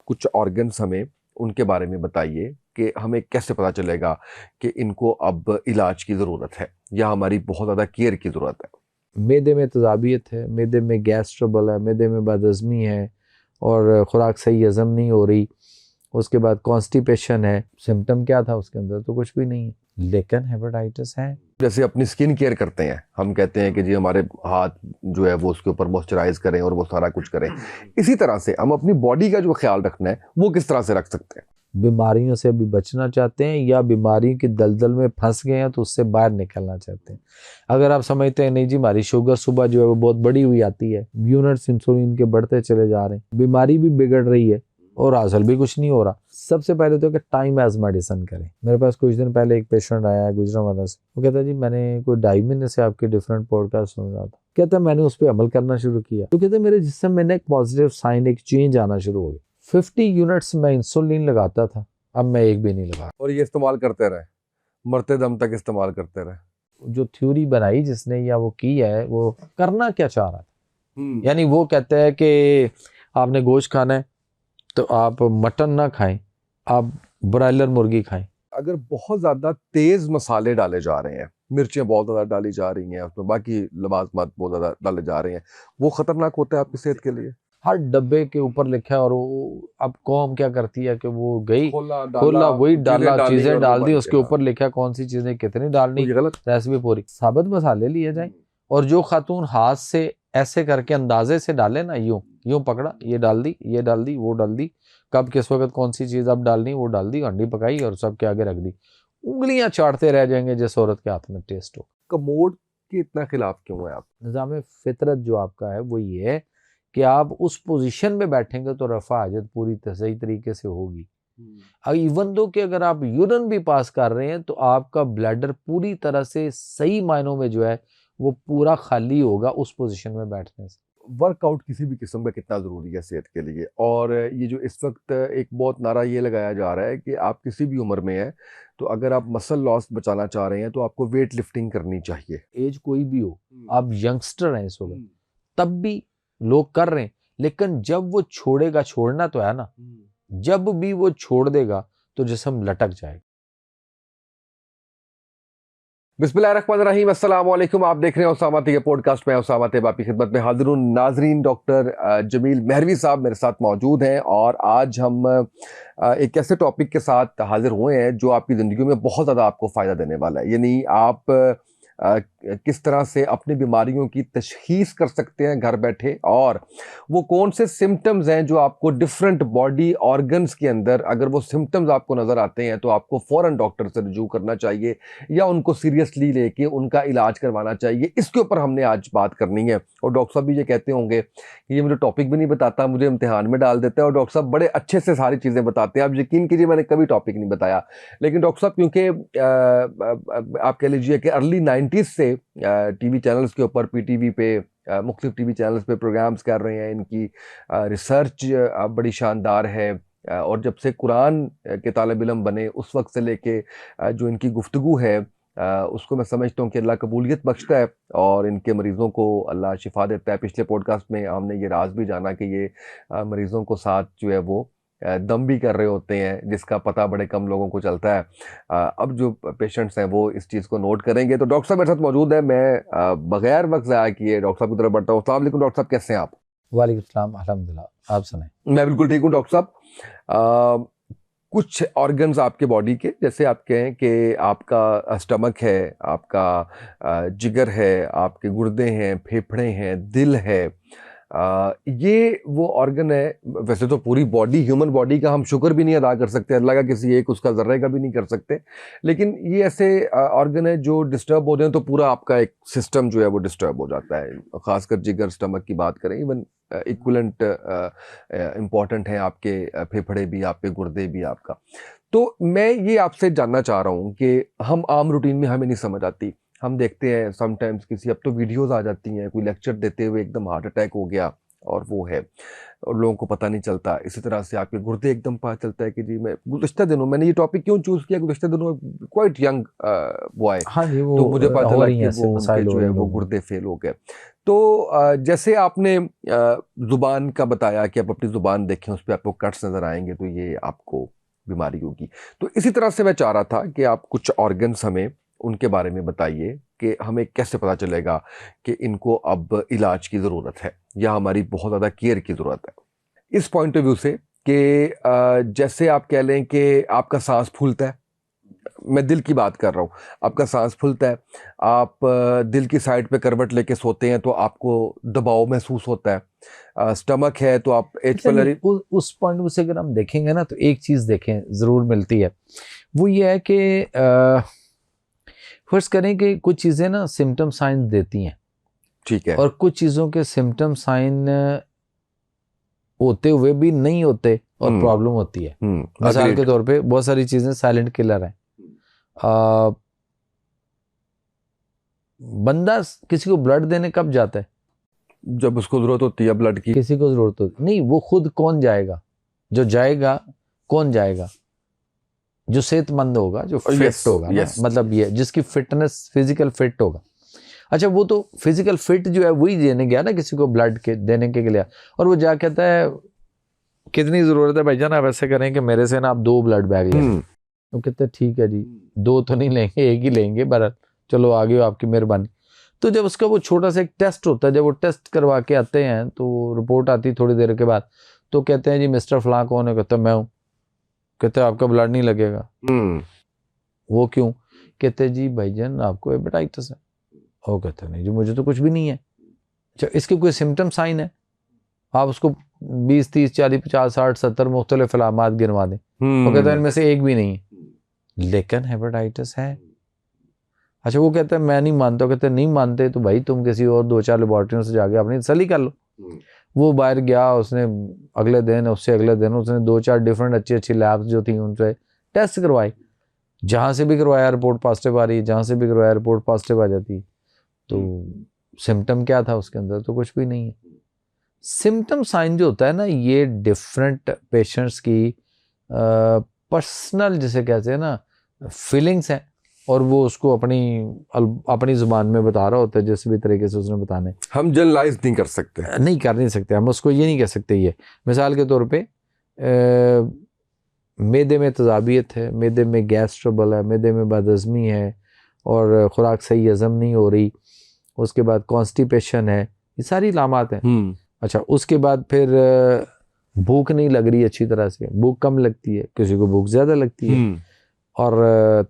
कुछ ऑर्गन्स हमें उनके बारे में बताइए कि हमें कैसे पता चलेगा कि इनको अब इलाज की ज़रूरत है या हमारी बहुत ज़्यादा केयर की ज़रूरत है। मैदे में तजाबियत है, मैदे में गैस ट्रबल है, मैदे में बदहज़मी है और ख़ुराक सही हज़म नहीं हो रही, उसके बाद कॉन्स्टिपेशन है। सिम्टम क्या था उसके अंदर? तो कुछ भी नहीं है, लेकिन हेपेटाइटिस है। जैसे अपनी स्किन केयर करते हैं, हम कहते हैं कि जी हमारे हाथ जो है वो उसके ऊपर मॉइस्चराइज करें और वो सारा कुछ करें, इसी तरह से हम अपनी बॉडी का जो ख्याल रखना है वो किस तरह से रख सकते हैं। बीमारियों से अभी बचना चाहते हैं या बीमारियों की दलदल में फंस गए हैं तो उससे बाहर निकलना चाहते हैं। अगर आप समझते हैं नहीं जी हमारी शुगर सुबह जो है वो बहुत बड़ी हुई आती है, यूनिट्स इंसुलिन के बढ़ते चले जा रहे हैं, बीमारी भी बिगड़ रही है और हासिल भी कुछ नहीं हो रहा, सबसे पहले तो कि टाइम एज मेडिसिन करें। मेरे पास कुछ दिन पहले एक पेशेंट आया है गुजरांवाला से, वो कहता है जी मैंने कोई 2.5 महीने से आपके डिफरेंट पॉडकास्ट सुन रहा था, कहता है मैंने उस पर अमल करना शुरू किया तो कहते मेरे जिस्म में एक पॉजिटिव साइन, एक चेंज आना शुरू हो गया। 50 यूनिट्स में इंसुलिन लगाता था, अब मैं एक भी नहीं लगा। और ये इस्तेमाल करते रहे, मरते दम तक इस्तेमाल करते रहे। जो थ्योरी बनाई जिसने या वो की है, वो करना क्या चाह रहा था? यानी वो कहते हैं कि आपने गोश्त खाना है तो आप मटन ना खाएं, आप ब्रायलर मुर्गी खाएं। अगर बहुत ज़्यादा तेज़ मसाले डाले जा रहे हैं, मिर्चें बहुत ज़्यादा डाली जा रही हैं, उसमें बाकी लवाजमात बहुत ज़्यादा डाले जा रहे हैं, वो ख़तरनाक होता है आपकी सेहत के लिए। हर डब्बे के ऊपर लिखा है और वो अब कौम क्या करती है कि वो गई खोला वही डाला, चीजें डाल दी, उसके ऊपर लिखा है कौन सी चीजें कितनी डालनी, गलत रेसिपी पूरी। साबित मसाले लिए जाए और जो खातून हाथ से ऐसे करके अंदाजे से डाले ना, यूं यूं पकड़ा, ये डाल दी, ये डाल दी, वो डाल दी, कब किस वक्त कौन सी चीज अब डालनी वो डाल दी, हंडी पकाई और सबके आगे रख दी, उंगलियां चाटते रह जाएंगे जिस औरत के हाथ में टेस्ट हो। कमोड के इतना खिलाफ क्यों है आप? निज़ाम फितरत जो आपका है वो ये है कि आप उस पोजीशन में बैठेंगे तो रफा हाजत पूरी सही तरीके से होगी। इवन दो कि अगर आप यूरिन भी पास कर रहे हैं तो आपका ब्लैडर पूरी तरह से सही मायनों में जो है वो पूरा खाली होगा उस पोजीशन में बैठने से। वर्कआउट किसी भी किस्म का कितना ज़रूरी है सेहत के लिए, और ये जो इस वक्त एक बहुत नारा ये लगाया जा रहा है कि आप किसी भी उम्र में हैं तो अगर आप मसल लॉस बचाना चाह रहे हैं तो आपको वेट लिफ्टिंग करनी चाहिए। एज कोई भी हो, आप यंगस्टर हैं इस वक्त, तब भी लोग कर रहे हैं, लेकिन जब वो छोड़ेगा, छोड़ना तो है ना, जब भी वो छोड़ देगा तो जिस्म लटक जाएगा। बिस्मिल्लाहिर्रहमानिर्रहीम, अस्सलाम वालेकुम। आप देख रहे हैं उसामा के पॉडकास्ट में। उसामा आपकी खिदमत में हाजिर हूं। नाजरीन, डॉक्टर जमील महरवी साहब मेरे साथ मौजूद हैं और आज हम एक ऐसे टॉपिक के साथ हाजिर हुए हैं जो आपकी ज़िंदगी में बहुत ज़्यादा आपको फ़ायदा देने वाला है। यानी आप किस तरह से अपनी बीमारियों की तशख़ीस कर सकते हैं घर बैठे, और वो कौन से सिम्टम्स हैं जो आपको डिफरेंट बॉडी ऑर्गन्स के अंदर, अगर वो सिम्टम्स आपको नज़र आते हैं तो आपको फ़ौरन डॉक्टर से रुजू करना चाहिए या उनको सीरियसली लेके उनका इलाज करवाना चाहिए। इसके ऊपर हमने आज बात करनी है। और डॉक्टर साहब भी ये कहते होंगे कि ये मुझे टॉपिक भी नहीं बताता, मुझे इम्तिहान में डाल देता है, और डॉक्टर साहब बड़े अच्छे से सारी चीज़ें बताते हैं। आप यकीन कीजिए मैंने कभी टॉपिक नहीं बताया, लेकिन डॉक्टर साहब क्योंकि आप कह लीजिए कि अर्ली 90s से टीवी चैनल्स के ऊपर, पीटीवी पे, मुख्तलिफ टीवी चैनल्स पे प्रोग्राम्स कर रहे हैं, इनकी रिसर्च बड़ी शानदार है। और जब से कुरान के तालिब इल्म बने उस वक्त से लेके जो इनकी गुफ्तगू है उसको मैं समझता हूँ कि अल्लाह कबूलियत बख्शता है और इनके मरीज़ों को अल्लाह शिफा देता है। पिछले पॉडकास्ट में हमने ये राज भी जाना कि ये मरीज़ों को साथ जो है वो दम भी कर रहे होते हैं, जिसका पता बड़े कम लोगों को चलता है। अब जो पेशेंट्स हैं वो इस चीज़ को नोट करेंगे। तो डॉक्टर साहब मेरे साथ मौजूद है। मैं बगैर वक्त ज़ाया किए डॉक्टर साहब की तरफ बढ़ता हूँ। अस्सलाम वालेकुम डॉक्टर साहब, कैसे हैं आप? वालेकुम सलाम, अल्हम्दुलिल्लाह, आप सुनाएं। मैं बिल्कुल ठीक हूँ डॉक्टर साहब। कुछ ऑर्गन्स आपके बॉडी के, जैसे आप कहें कि आपका स्टमक है, आपका जिगर है, आपके गुर्दे हैं, फेफड़े हैं, दिल है, ये वो ऑर्गन है। वैसे तो पूरी बॉडी, ह्यूमन बॉडी का हम शुक्र भी नहीं अदा कर सकते, अल्लाह का किसी एक उसका ज़र्रे का भी नहीं कर सकते, लेकिन ये ऐसे ऑर्गन है जो डिस्टर्ब हो जाए तो पूरा आपका एक सिस्टम जो है वो डिस्टर्ब हो जाता है। ख़ासकर जिगर, स्टमक की बात करें, इवन इक्वलेंट इम्पॉर्टेंट है आपके फेफड़े भी, आपके गुर्दे भी आपका। तो मैं ये आपसे जानना चाह रहा हूँ कि हम आम रूटीन में हमें नहीं समझ आती। हम देखते हैं समटाइम्स किसी, अब तो वीडियोज़ आ जाती हैं, कोई लेक्चर देते हुए एकदम हार्ट अटैक हो गया, और वो है और लोगों को पता नहीं चलता। इसी तरह से आपके गुर्दे एकदम पता चलता है कि जी मैं गुज़श्ता दिनों मैंने ये टॉपिक क्यों चूज़ किया, गुज़श्ता दिनों क्वाइट यंग बॉय, हाँ जी, वो तो मुझे पता हो चला रही कि हैं ऐसे वो उनके मसाइल, हो जो है रही वो लोगों को। गुर्दे फेल हो गए। तो जैसे आपने ज़ुबान का बताया कि आप अपनी ज़ुबान देखें, उस पे आपको कट्स नज़र आएँगे तो ये आपको बीमारी होगी। तो इसी तरह से मैं चाह रहा था कि आप कुछ ऑर्गन्स हमें उनके बारे में बताइए कि हमें कैसे पता चलेगा कि इनको अब इलाज की ज़रूरत है या हमारी बहुत ज़्यादा केयर की ज़रूरत है। इस पॉइंट ऑफ व्यू से कि जैसे आप कह लें कि आपका सांस फूलता है, मैं दिल की बात कर रहा हूँ, आपका सांस फूलता है, आप दिल की साइड पे करवट लेके सोते हैं तो आपको दबाव महसूस होता है, स्टमक है तो आप एच अच्छा पलरी। नहीं, उस पॉइंट से अगर हम देखेंगे ना तो एक चीज देखें जरूर मिलती है, वो ये है कि फर्ज करें कि कुछ चीजें ना सिम्टम साइन देती हैं, ठीक है। और कुछ चीजों के सिम्टम साइन होते हुए भी नहीं होते और प्रॉब्लम होती है। मिसाल के अग्रीड। तौर पे बहुत सारी चीजें साइलेंट किलर हैं। बंदा किसी को ब्लड देने कब जाता है? जब उसको जरूरत होती है ब्लड की। किसी को जरूरत होती नहीं, वो खुद कौन जाएगा? जो जाएगा, कौन जाएगा? जो सेहतमंद होगा, जो फिट होगा ना, मतलब ये जिसकी फिटनेस, फिजिकल फिट होगा। अच्छा, वो तो फिजिकल फिट जो है वही देने गया ना किसी को ब्लड के देने के लिए, और वो जा कहता है कितनी जरूरत है भाईजान, आप ऐसे करें कि मेरे से ना आप 2 ब्लड बैग लें। वो कहते हैं ठीक है जी, 2 तो नहीं लेंगे, 1 ही लेंगे, बहरहाल चलो आगे हो, आपकी मेहरबानी। तो जब उसका वो छोटा सा एक टेस्ट होता है, जब वो टेस्ट करवा के आते हैं तो रिपोर्ट आती थोड़ी देर के बाद, तो कहते हैं जी मिस्टर फलां कौन है? कहते हैं मैं हूँ। कहते हैं आपका ब्लड नहीं लगेगा। वो क्यों? कहते हैं जी भाईजान आपको हेपेटाइटिस है। वो कहते हैं नहीं जी मुझे तो कुछ भी नहीं है। अच्छा, इसके कोई सिम्टम साइन है? आप उसको 20, 30, 40, 50, 60, 70 मुख्तलिफ अलामात गिनवा दें, वो कहता है इनमें से एक भी नहीं है, लेकिन हेपेटाइटिस है। अच्छा, वो कहता है मैं नहीं मानता। कहते हैं नहीं मानते तो भाई तुम किसी और 2-4 लेबॉर्ट्रियों से जाके अपनी तसल्ली कर लो। वो बाहर गया, उसने अगले दिन, उससे अगले दिन उसने 2-4 डिफरेंट अच्छी लैब्स जो थी उनसे टेस्ट करवाए। जहाँ से भी करवाया रिपोर्ट पॉजिटिव आ रही, जहाँ से भी करवाया रिपोर्ट पॉजिटिव आ जाती। तो सिम्टम क्या था उसके अंदर? तो कुछ भी नहीं है। सिम्टम साइन जो होता है ना, ये डिफरेंट पेशेंट्स की पर्सनल जिसे कहते हैं ना फीलिंग्स हैं, और वो उसको अपनी जुबान में बता रहा होता है जिस भी तरीके से उसने बताने। हम जनरलाइज नहीं कर सकते, नहीं सकते, हम उसको ये नहीं कह सकते। ये मिसाल के तौर पे मैदे में तजाबियत है, मैदे में गैस ट्रबल है, मैदे में बदहज़मी है और खुराक सही हज़म नहीं हो रही, उसके बाद कॉन्स्टिपेशन है, ये सारी लामात हैं। अच्छा, उसके बाद फिर भूख नहीं लग रही अच्छी तरह से, भूख कम लगती है, किसी को भूख ज़्यादा लगती है, और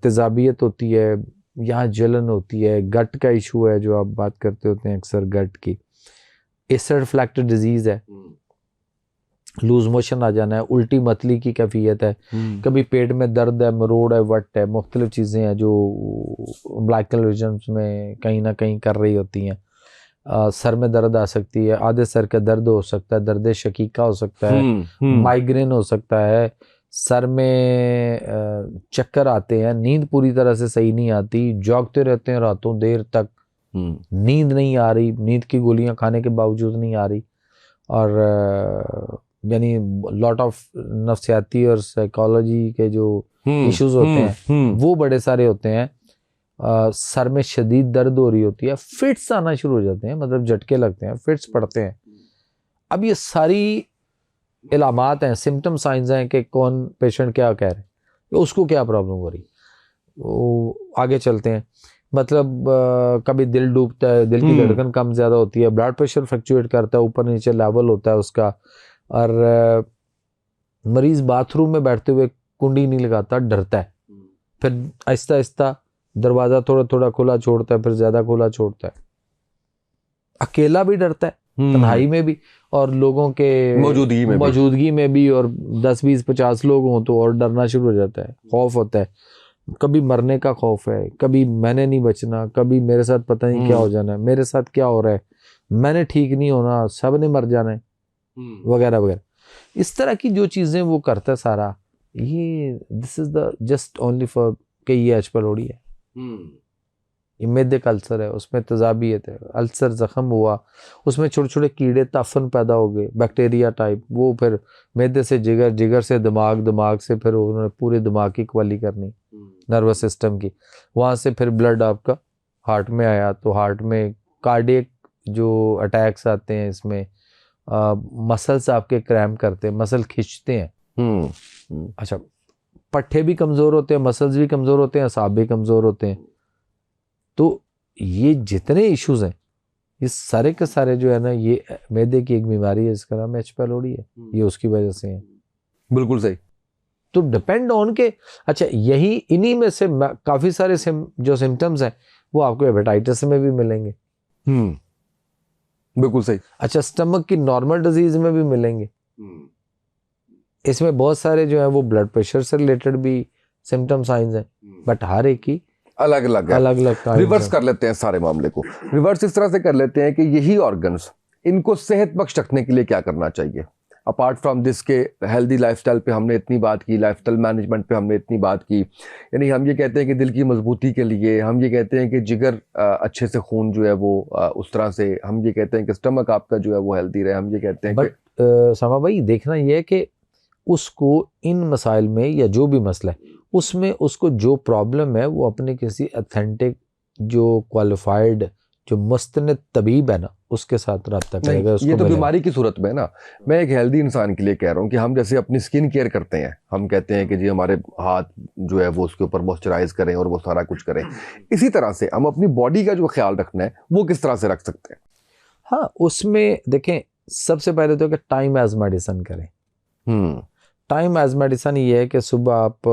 तेज़ाबियत होती है, यहाँ जलन होती है, गट का इशू है जो आप बात करते होते हैं अक्सर गट की, एसिड रिफ्लेक्टर डिजीज़ है, लूज मोशन आ जाना है, उल्टी मतली की कैफियत है, कभी पेट में दर्द है, मरोड़ है, वट है, मुख्तलिफ चीज़ें हैं जो अम्बिलिकल रीजन्स में कहीं ना कहीं कर रही होती हैं। सर में दर्द आ सकती है, आधे सर का दर्द हो सकता है, दर्द शकीका हो सकता है, माइग्रेन हो सकता है, सर में चक्कर आते हैं, नींद पूरी तरह से सही नहीं आती, जागते रहते हैं रातों देर तक, नींद नहीं आ रही, नींद की गोलियां खाने के बावजूद नहीं आ रही, और यानी लॉट ऑफ नफ्सियाती और साइकोलॉजी के जो इश्यूज होते हैं वो बड़े सारे होते हैं। सर में शदीद दर्द हो रही होती है, फिट्स आना शुरू हो जाते हैं, मतलब झटके लगते हैं, फिट्स पड़ते हैं। अब ये सारी इलामात हैं, सिम्टम साइंस हैं कि कौन पेशेंट क्या कह रहे हैं, उसको क्या प्रॉब्लम हो रही। वो आगे चलते हैं, मतलब कभी दिल डूबता है, दिल की धड़कन कम ज़्यादा होती है, ब्लड प्रेशर फ्लक्चुएट करता है, ऊपर नीचे लेवल होता है उसका, और मरीज़ बाथरूम में बैठते हुए कुंडी नहीं लगाता, डरता है, फिर आहिस्ता आहिस्ता दरवाज़ा थोड़ा थोड़ा खुला छोड़ता है, फिर ज़्यादा खुला छोड़ता है, अकेला भी डरता है, तन्हाई में भी और लोगों के मौजूदगी में भी, और 10, 20, 50 लोग हों तो और डरना शुरू हो जाता है, खौफ होता है, कभी मरने का खौफ है, कभी मैंने नहीं बचना, कभी मेरे साथ पता नहीं क्या हो जाना है, मेरे साथ क्या हो रहा है, मैंने ठीक नहीं होना, सब ने मर जाना है, वगैरह वगैरह। इस तरह की जो चीज़ें वो करता है सारा, ये this is the just only for कि ये एच पीएलओडी है। ये मैदे का अल्सर है, उसमें तेजाबियत है, अल्सर ज़ख़म हुआ, उसमें छोटे छोटे कीड़े ताफन पैदा हो गए, बैक्टीरिया टाइप, वो फिर मैदे से जिगर, जिगर से दिमाग, दिमाग से फिर उन्होंने पूरे दिमाग की क्वाली करनी, नर्वस सिस्टम की, वहाँ से फिर ब्लड आपका हार्ट में आया, तो हार्ट में कार्डियक जो अटैक्स आते हैं, इसमें मसल्स आपके क्रैम्प करते हैं, मसल खींचते हैं। अच्छा, पट्टे भी कमज़ोर होते हैं, मसल्स भी कमज़ोर होते हैं, असाब भी कमज़ोर होते हैं। तो ये जितने इश्यूज हैं, ये सारे के सारे जो है ना, ये मैदे की एक बीमारी है, इसका नाम एच पैलोरी है, ये उसकी वजह से है। बिल्कुल सही। तो डिपेंड ऑन के, अच्छा यही इन्हीं में से काफ़ी सारे जो सिम्टम्स हैं वो आपको हेपेटाइटिस में भी मिलेंगे। बिल्कुल सही। अच्छा, स्टमक की नॉर्मल डिजीज में भी मिलेंगे। इसमें बहुत सारे जो है वो ब्लड प्रेशर से रिलेटेड भी सिम्टम साइंस हैं, बट हर एक की अलग अलग है, अलग अलग। रिवर्स कर लेते हैं सारे मामले को, रिवर्स इस तरह से कर लेते हैं कि यही ऑर्गन्स, इनको सेहत बख्श रखने के लिए क्या करना चाहिए अपार्ट फ्रॉम दिस के हेल्दी लाइफस्टाइल पे हमने इतनी बात की, लाइफस्टाइल मैनेजमेंट पे हमने इतनी बात की, यानी हम ये कहते हैं कि दिल की मजबूती के लिए, हम ये कहते हैं कि जिगर अच्छे से खून जो है वो उस तरह से, हम ये कहते हैं कि स्टमक आपका जो है वो हेल्दी रहे, हम ये कहते हैं बट समा भाई देखना ये है कि उसको इन मसाइल में या जो भी मसला है उसमें उसको जो प्रॉब्लम है वो अपने किसी अथेंटिक जो क्वालिफाइड जो मुस्तनद तबीब है ना उसके साथ रब्ता करेगा। ये तो बीमारी की सूरत में ना, मैं एक हेल्दी इंसान के लिए कह रहा हूँ कि हम जैसे अपनी स्किन केयर करते हैं, हम कहते हैं कि जी हमारे हाथ जो है वो उसके ऊपर मॉइस्चराइज करें और वो सारा कुछ करें, इसी तरह से हम अपनी बॉडी का जो ख्याल रखना है वो किस तरह से रख सकते हैं? हाँ, उसमें देखें सबसे पहले तो कि टाइम एज मेडिसिन करें। टाइम एज मेडिसिन ये है कि सुबह आप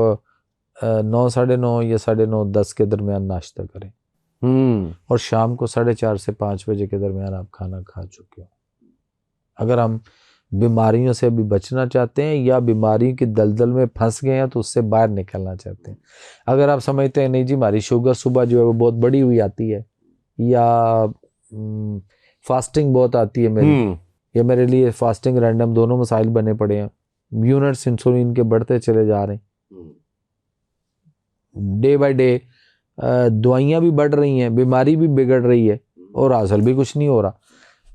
9, 9:30 या 9:30, 10 के दरमियान नाश्ता करें और शाम को 4:30 से 5 बजे के दरमियान आप खाना खा चुके हो। अगर हम बीमारियों से अभी बचना चाहते हैं या बीमारियों की दलदल में फंस गए हैं तो उससे बाहर निकलना चाहते हैं, अगर आप समझते हैं नहीं जी हमारी शुगर सुबह जो है वो बहुत बड़ी हुई आती है या फास्टिंग बहुत आती है मेरी, या मेरे लिए फास्टिंग रैंडम दोनों मसाइल बने पड़े हैं, यूनिट्स इंसुलिन के बढ़ते चले जा रहे हैं, डे बाय डे दवाइयाँ भी बढ़ रही हैं, बीमारी भी बिगड़ रही है और हासिल भी कुछ नहीं हो रहा,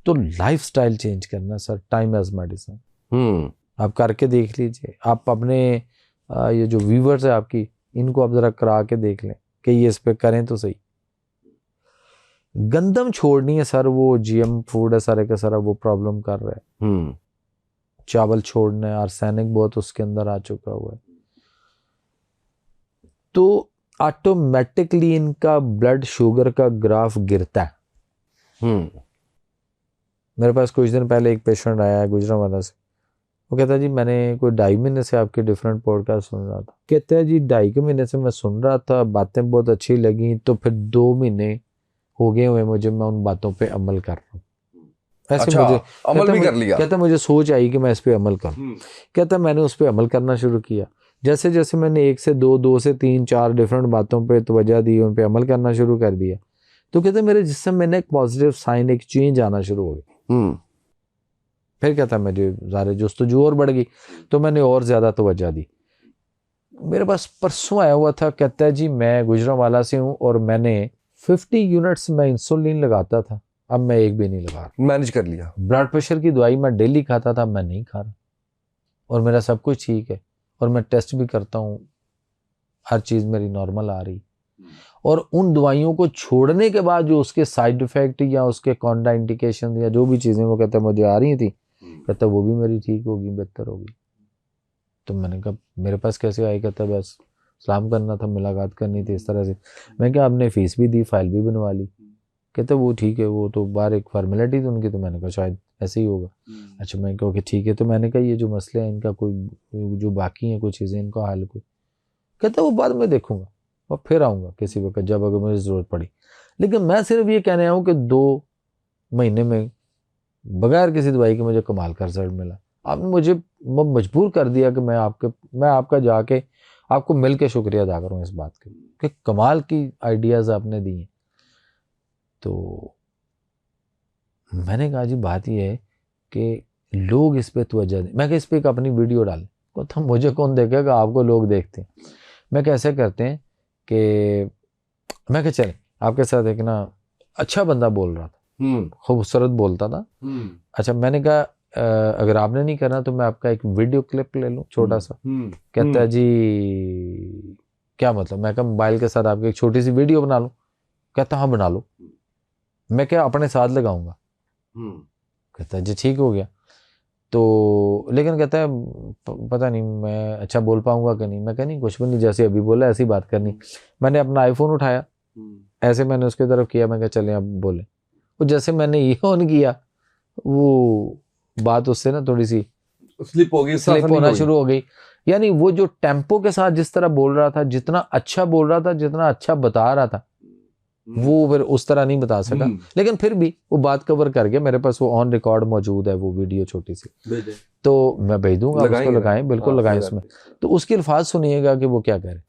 तो लाइफस्टाइल चेंज करना सर, टाइम एज मेडिसिन आप करके देख लीजिए। आप अपने ये जो व्यूवर्स है आपकी, इनको आप ज़रा करा के देख लें कि ये इस पे करें तो सही। गंदम छोड़नी है सर, वो जीएम फूड है सारे का सारा, वो प्रॉब्लम कर रहा है। चावल छोड़ना है, आर्सेनिक बहुत उसके अंदर आ चुका हुआ है, तो ऑटोमेटिकली इनका ब्लड शुगर का ग्राफ गिरता है। मेरे पास कुछ दिन पहले एक पेशेंट आया है गुजरांवाला से, वो कहता है जी मैंने कोई 2.5 महीने से आपके डिफरेंट पॉडकास्ट सुन रहा था। कहता है जी 2.5 महीने से मैं सुन रहा था, बातें बहुत अच्छी लगी, तो फिर 2 महीने हो गए हुए मुझे, मैं उन बातों पे अमल कर रहा हूँ। ऐसे अच्छा, मुझे अमल भी कर लिया। कहता मुझे सोच आई कि मैं इस पे अमल करूँ। कहता मैंने उस पे अमल करना शुरू किया, जैसे जैसे मैंने 1 से 2, 2 से 3, 4 डिफरेंट बातों पे तवज्जो दी, उन पे अमल करना शुरू कर दिया, तो कहते मेरे जिस्म में एक पॉजिटिव साइन, एक चेंज आना शुरू हो गई। फिर कहता मुझे ज़्यादा जस्तजू और बढ़ गई, तो मैंने और ज़्यादा तवज्जो दी। मेरे पास परसों आया हुआ था, कहता है जी मैं गुजरांवाला से हूँ और मैंने 50 यूनिट्स में इंसुलिन लगाता था, अब मैं एक भी नहीं लगा रहा, मैनेज कर लिया। ब्लड प्रेशर की दवाई मैं डेली खाता था, मैं नहीं खा रहा और मेरा सब कुछ ठीक है और मैं टेस्ट भी करता हूँ, हर चीज़ मेरी नॉर्मल आ रही। और उन दवाइयों को छोड़ने के बाद जो उसके साइड इफ़ेक्ट या उसके कॉन्ट्रा इंडिकेशन या जो भी चीज़ें वो कहता है मुझे आ रही थी, कहता वो भी मेरी ठीक होगी, बेहतर होगी। तो मैंने कहा मेरे पास कैसे आई? कहता बस सलाम करना था, मुलाकात करनी थी इस तरह से। मैं क्या आपने फ़ीस भी दी, फाइल भी बनवा ली? कहता वो ठीक है, वो तो बाहर एक फॉर्मेलिटी थी उनकी, तो मैंने कहा शायद ऐसे ही होगा। अच्छा, मैं कहा कि ठीक है, तो मैंने कहा ये जो मसले हैं इनका कोई जो बाकी हैं कुछ चीज़ें, इनका हल कोई? कहता वो बाद में देखूंगा और फिर आऊँगा किसी वक्त जब अगर मुझे ज़रूरत पड़ी। लेकिन मैं सिर्फ ये कहने आया हूँ कि 2 महीने में बगैर किसी दवाई के मुझे कमाल का रिजल्ट मिला। आपने मुझे मजबूर कर दिया कि मैं आपका जाके आपको मिल के शुक्रिया अदा करूँ इस बात के कि कमाल की आइडियाज़ आपने दी हैं। तो मैंने कहा जी बात यह है कि लोग इस पे तवज्जो दें। मैं कहा इस पे एक अपनी वीडियो डालें। तो मुझे कौन देखेगा, आपको लोग देखते हैं। मैं कैसे करते हैं कि मैं कहा चलें आपके साथ एक ना अच्छा बंदा बोल रहा था, खूबसूरत बोलता था। अच्छा, मैंने कहा अगर आपने नहीं करना तो मैं आपका एक वीडियो क्लिप ले लूं छोटा सा। कहता है जी क्या मतलब? मैं कहा मोबाइल के साथ आपकी एक छोटी सी वीडियो बना लूं। कहता हाँ बना लो। मैं क्या अपने साथ लगाऊंगा? कहता है जी ठीक हो गया। तो लेकिन कहता है पता नहीं मैं अच्छा बोल पाऊंगा कि नहीं। मैं कहा नहीं कुछ भी नहीं, जैसे अभी बोला ऐसी बात करनी। मैंने अपना आईफोन उठाया, ऐसे मैंने उसके तरफ किया, मैं कहा चले अब बोले। वो जैसे मैंने ये ऑन किया, वो बात उससे ना थोड़ी सी स्लिप होना शुरू हो गई। यानी वो जो टेम्पो के साथ जिस तरह बोल रहा था, जितना अच्छा बोल रहा था, जितना अच्छा बता रहा था, वो फिर उस तरह नहीं बता सका। लेकिन फिर भी वो बात कवर कर गया। मेरे पास वो ऑन रिकॉर्ड मौजूद है, वो वीडियो छोटी सी, तो मैं भेज दूंगा, उसको लगाएं, बिल्कुल लगाएं उसमें। तो उसके अल्फाज सुनिएगा कि वो क्या कह रहे।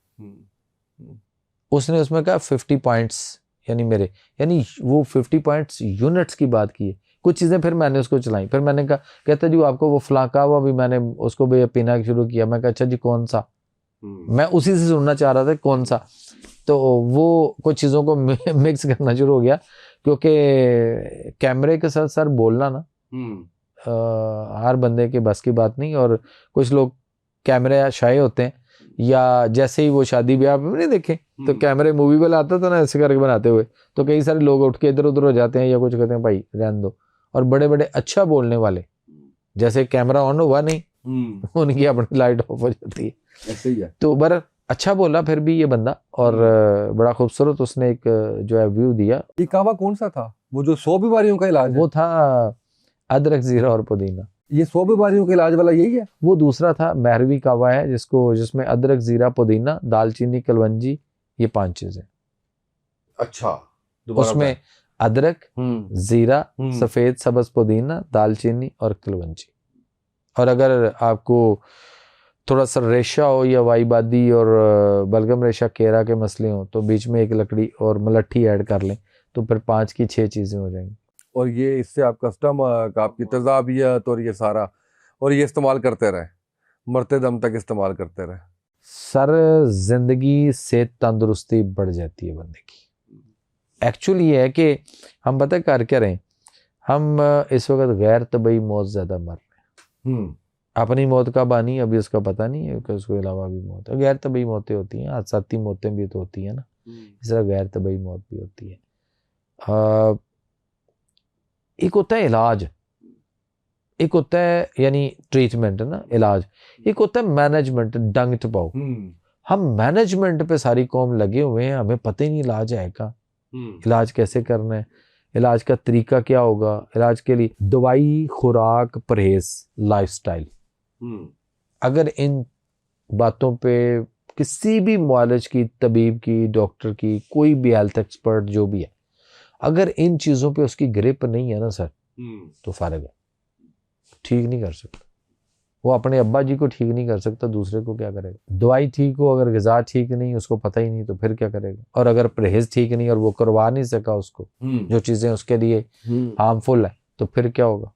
उसने उसमें कहा 50 पॉइंट्स, यानी मेरे, यानी वो 50 पॉइंट्स यूनिट्स की बात की है। कुछ चीज़ें फिर मैंने उसको चलाई। फिर मैंने कहा, कहता जी आपको वो फलां कहा हुआ भी, मैंने उसको भी पीना शुरू किया। मैं कहा अच्छा जी कौन सा? मैं उसी से सुनना चाह रहा था कौन सा। तो वो कुछ चीज़ों को मिक्स करना शुरू हो गया, क्योंकि कैमरे के साथ सर बोलना ना हर बंदे के बस की बात नहीं। और कुछ लोग कैमरे शाये होते हैं, या जैसे ही वो शादी ब्याह में नहीं देखे तो कैमरे मूवी वाला आता था ना ऐसे करके बनाते हुए, तो कई सारे लोग उठ के इधर उधर हो जाते हैं या कुछ कहते हैं भाई रहने दो। और बड़े बड़े अच्छा बोलने वाले, जैसे कैमरा ऑन हुआ नहीं उनकी अपनी लाइट ऑफ हो जाती है, ऐसे ही है। तो बर अच्छा बोला फिर भी ये बंदा, और बड़ा खूबसूरत उसने एक जो है व्यू दिया। ये कहवा कौन सा था? वो जो 100 बीमारियों का इलाज वो था अदरक जीरा और पुदीना। ये 100 बीमारियों के इलाज वाला यही है? वो दूसरा था महरवी कहवा है, जिसमें अदरक जीरा पुदीना दालचीनी कलवंजी, ये 5 चीजें। अच्छा, उसमें अदरक, जीरा, सफेद सब्ज पुदीना, दालचीनी और कलवंजी। और अगर आपको थोड़ा सा रेशा हो या वाईबादी और बलगम रेशा केरा के मसले हो तो बीच में एक लकड़ी और मलट्ठी ऐड कर लें, तो फिर 5 की 6 चीजें हो जाएंगी। और ये इससे आपका स्टमक, आपकी तजाबियत और ये सारा, और ये इस्तेमाल करते रहे, मरते दम तक इस्तेमाल करते रहे। सर जिंदगी से तंदुरुस्ती बढ़ जाती है बंदे की। एक्चुअली ये है कि हम पता कर क्या रहे, हम इस वक्त गैर तबई मौत ज्यादा मर रहे हैं। अपनी मौत का बानी अभी उसका पता नहीं है कि उसके अलावा भी मौत है। गैर तबई मौतें होती हैं, हादसाती मौतें भी तो होती हैं ना, इस तरह गैर तबई मौत भी होती है। एक होता है इलाज, एक होता है यानी ट्रीटमेंट ना, इलाज। एक होता है मैनेजमेंट, डंग टपाओ। हम मैनेजमेंट पे सारी कौम लगे हुए हैं, हमें पता ही नहीं इलाज है का, इलाज कैसे करना है, इलाज का तरीका क्या होगा। इलाज के लिए दवाई, खुराक, परहेज, लाइफस्टाइल, अगर इन बातों पे किसी भी मुआलिज की, तबीब की, डॉक्टर की, कोई भी हेल्थ एक्सपर्ट जो भी है, अगर इन चीज़ों पे उसकी ग्रिप नहीं है ना सर, तो फारग है, ठीक नहीं कर सकता। वो अपने अब्बा जी को ठीक नहीं कर सकता, दूसरे को क्या करेगा। दवाई ठीक हो, अगर ग़िज़ा ठीक नहीं, उसको पता ही नहीं, तो फिर क्या करेगा। और अगर परहेज ठीक नहीं और वो करवा नहीं सका उसको, जो चीज़ें उसके लिए हार्मफुल है, तो फिर क्या होगा,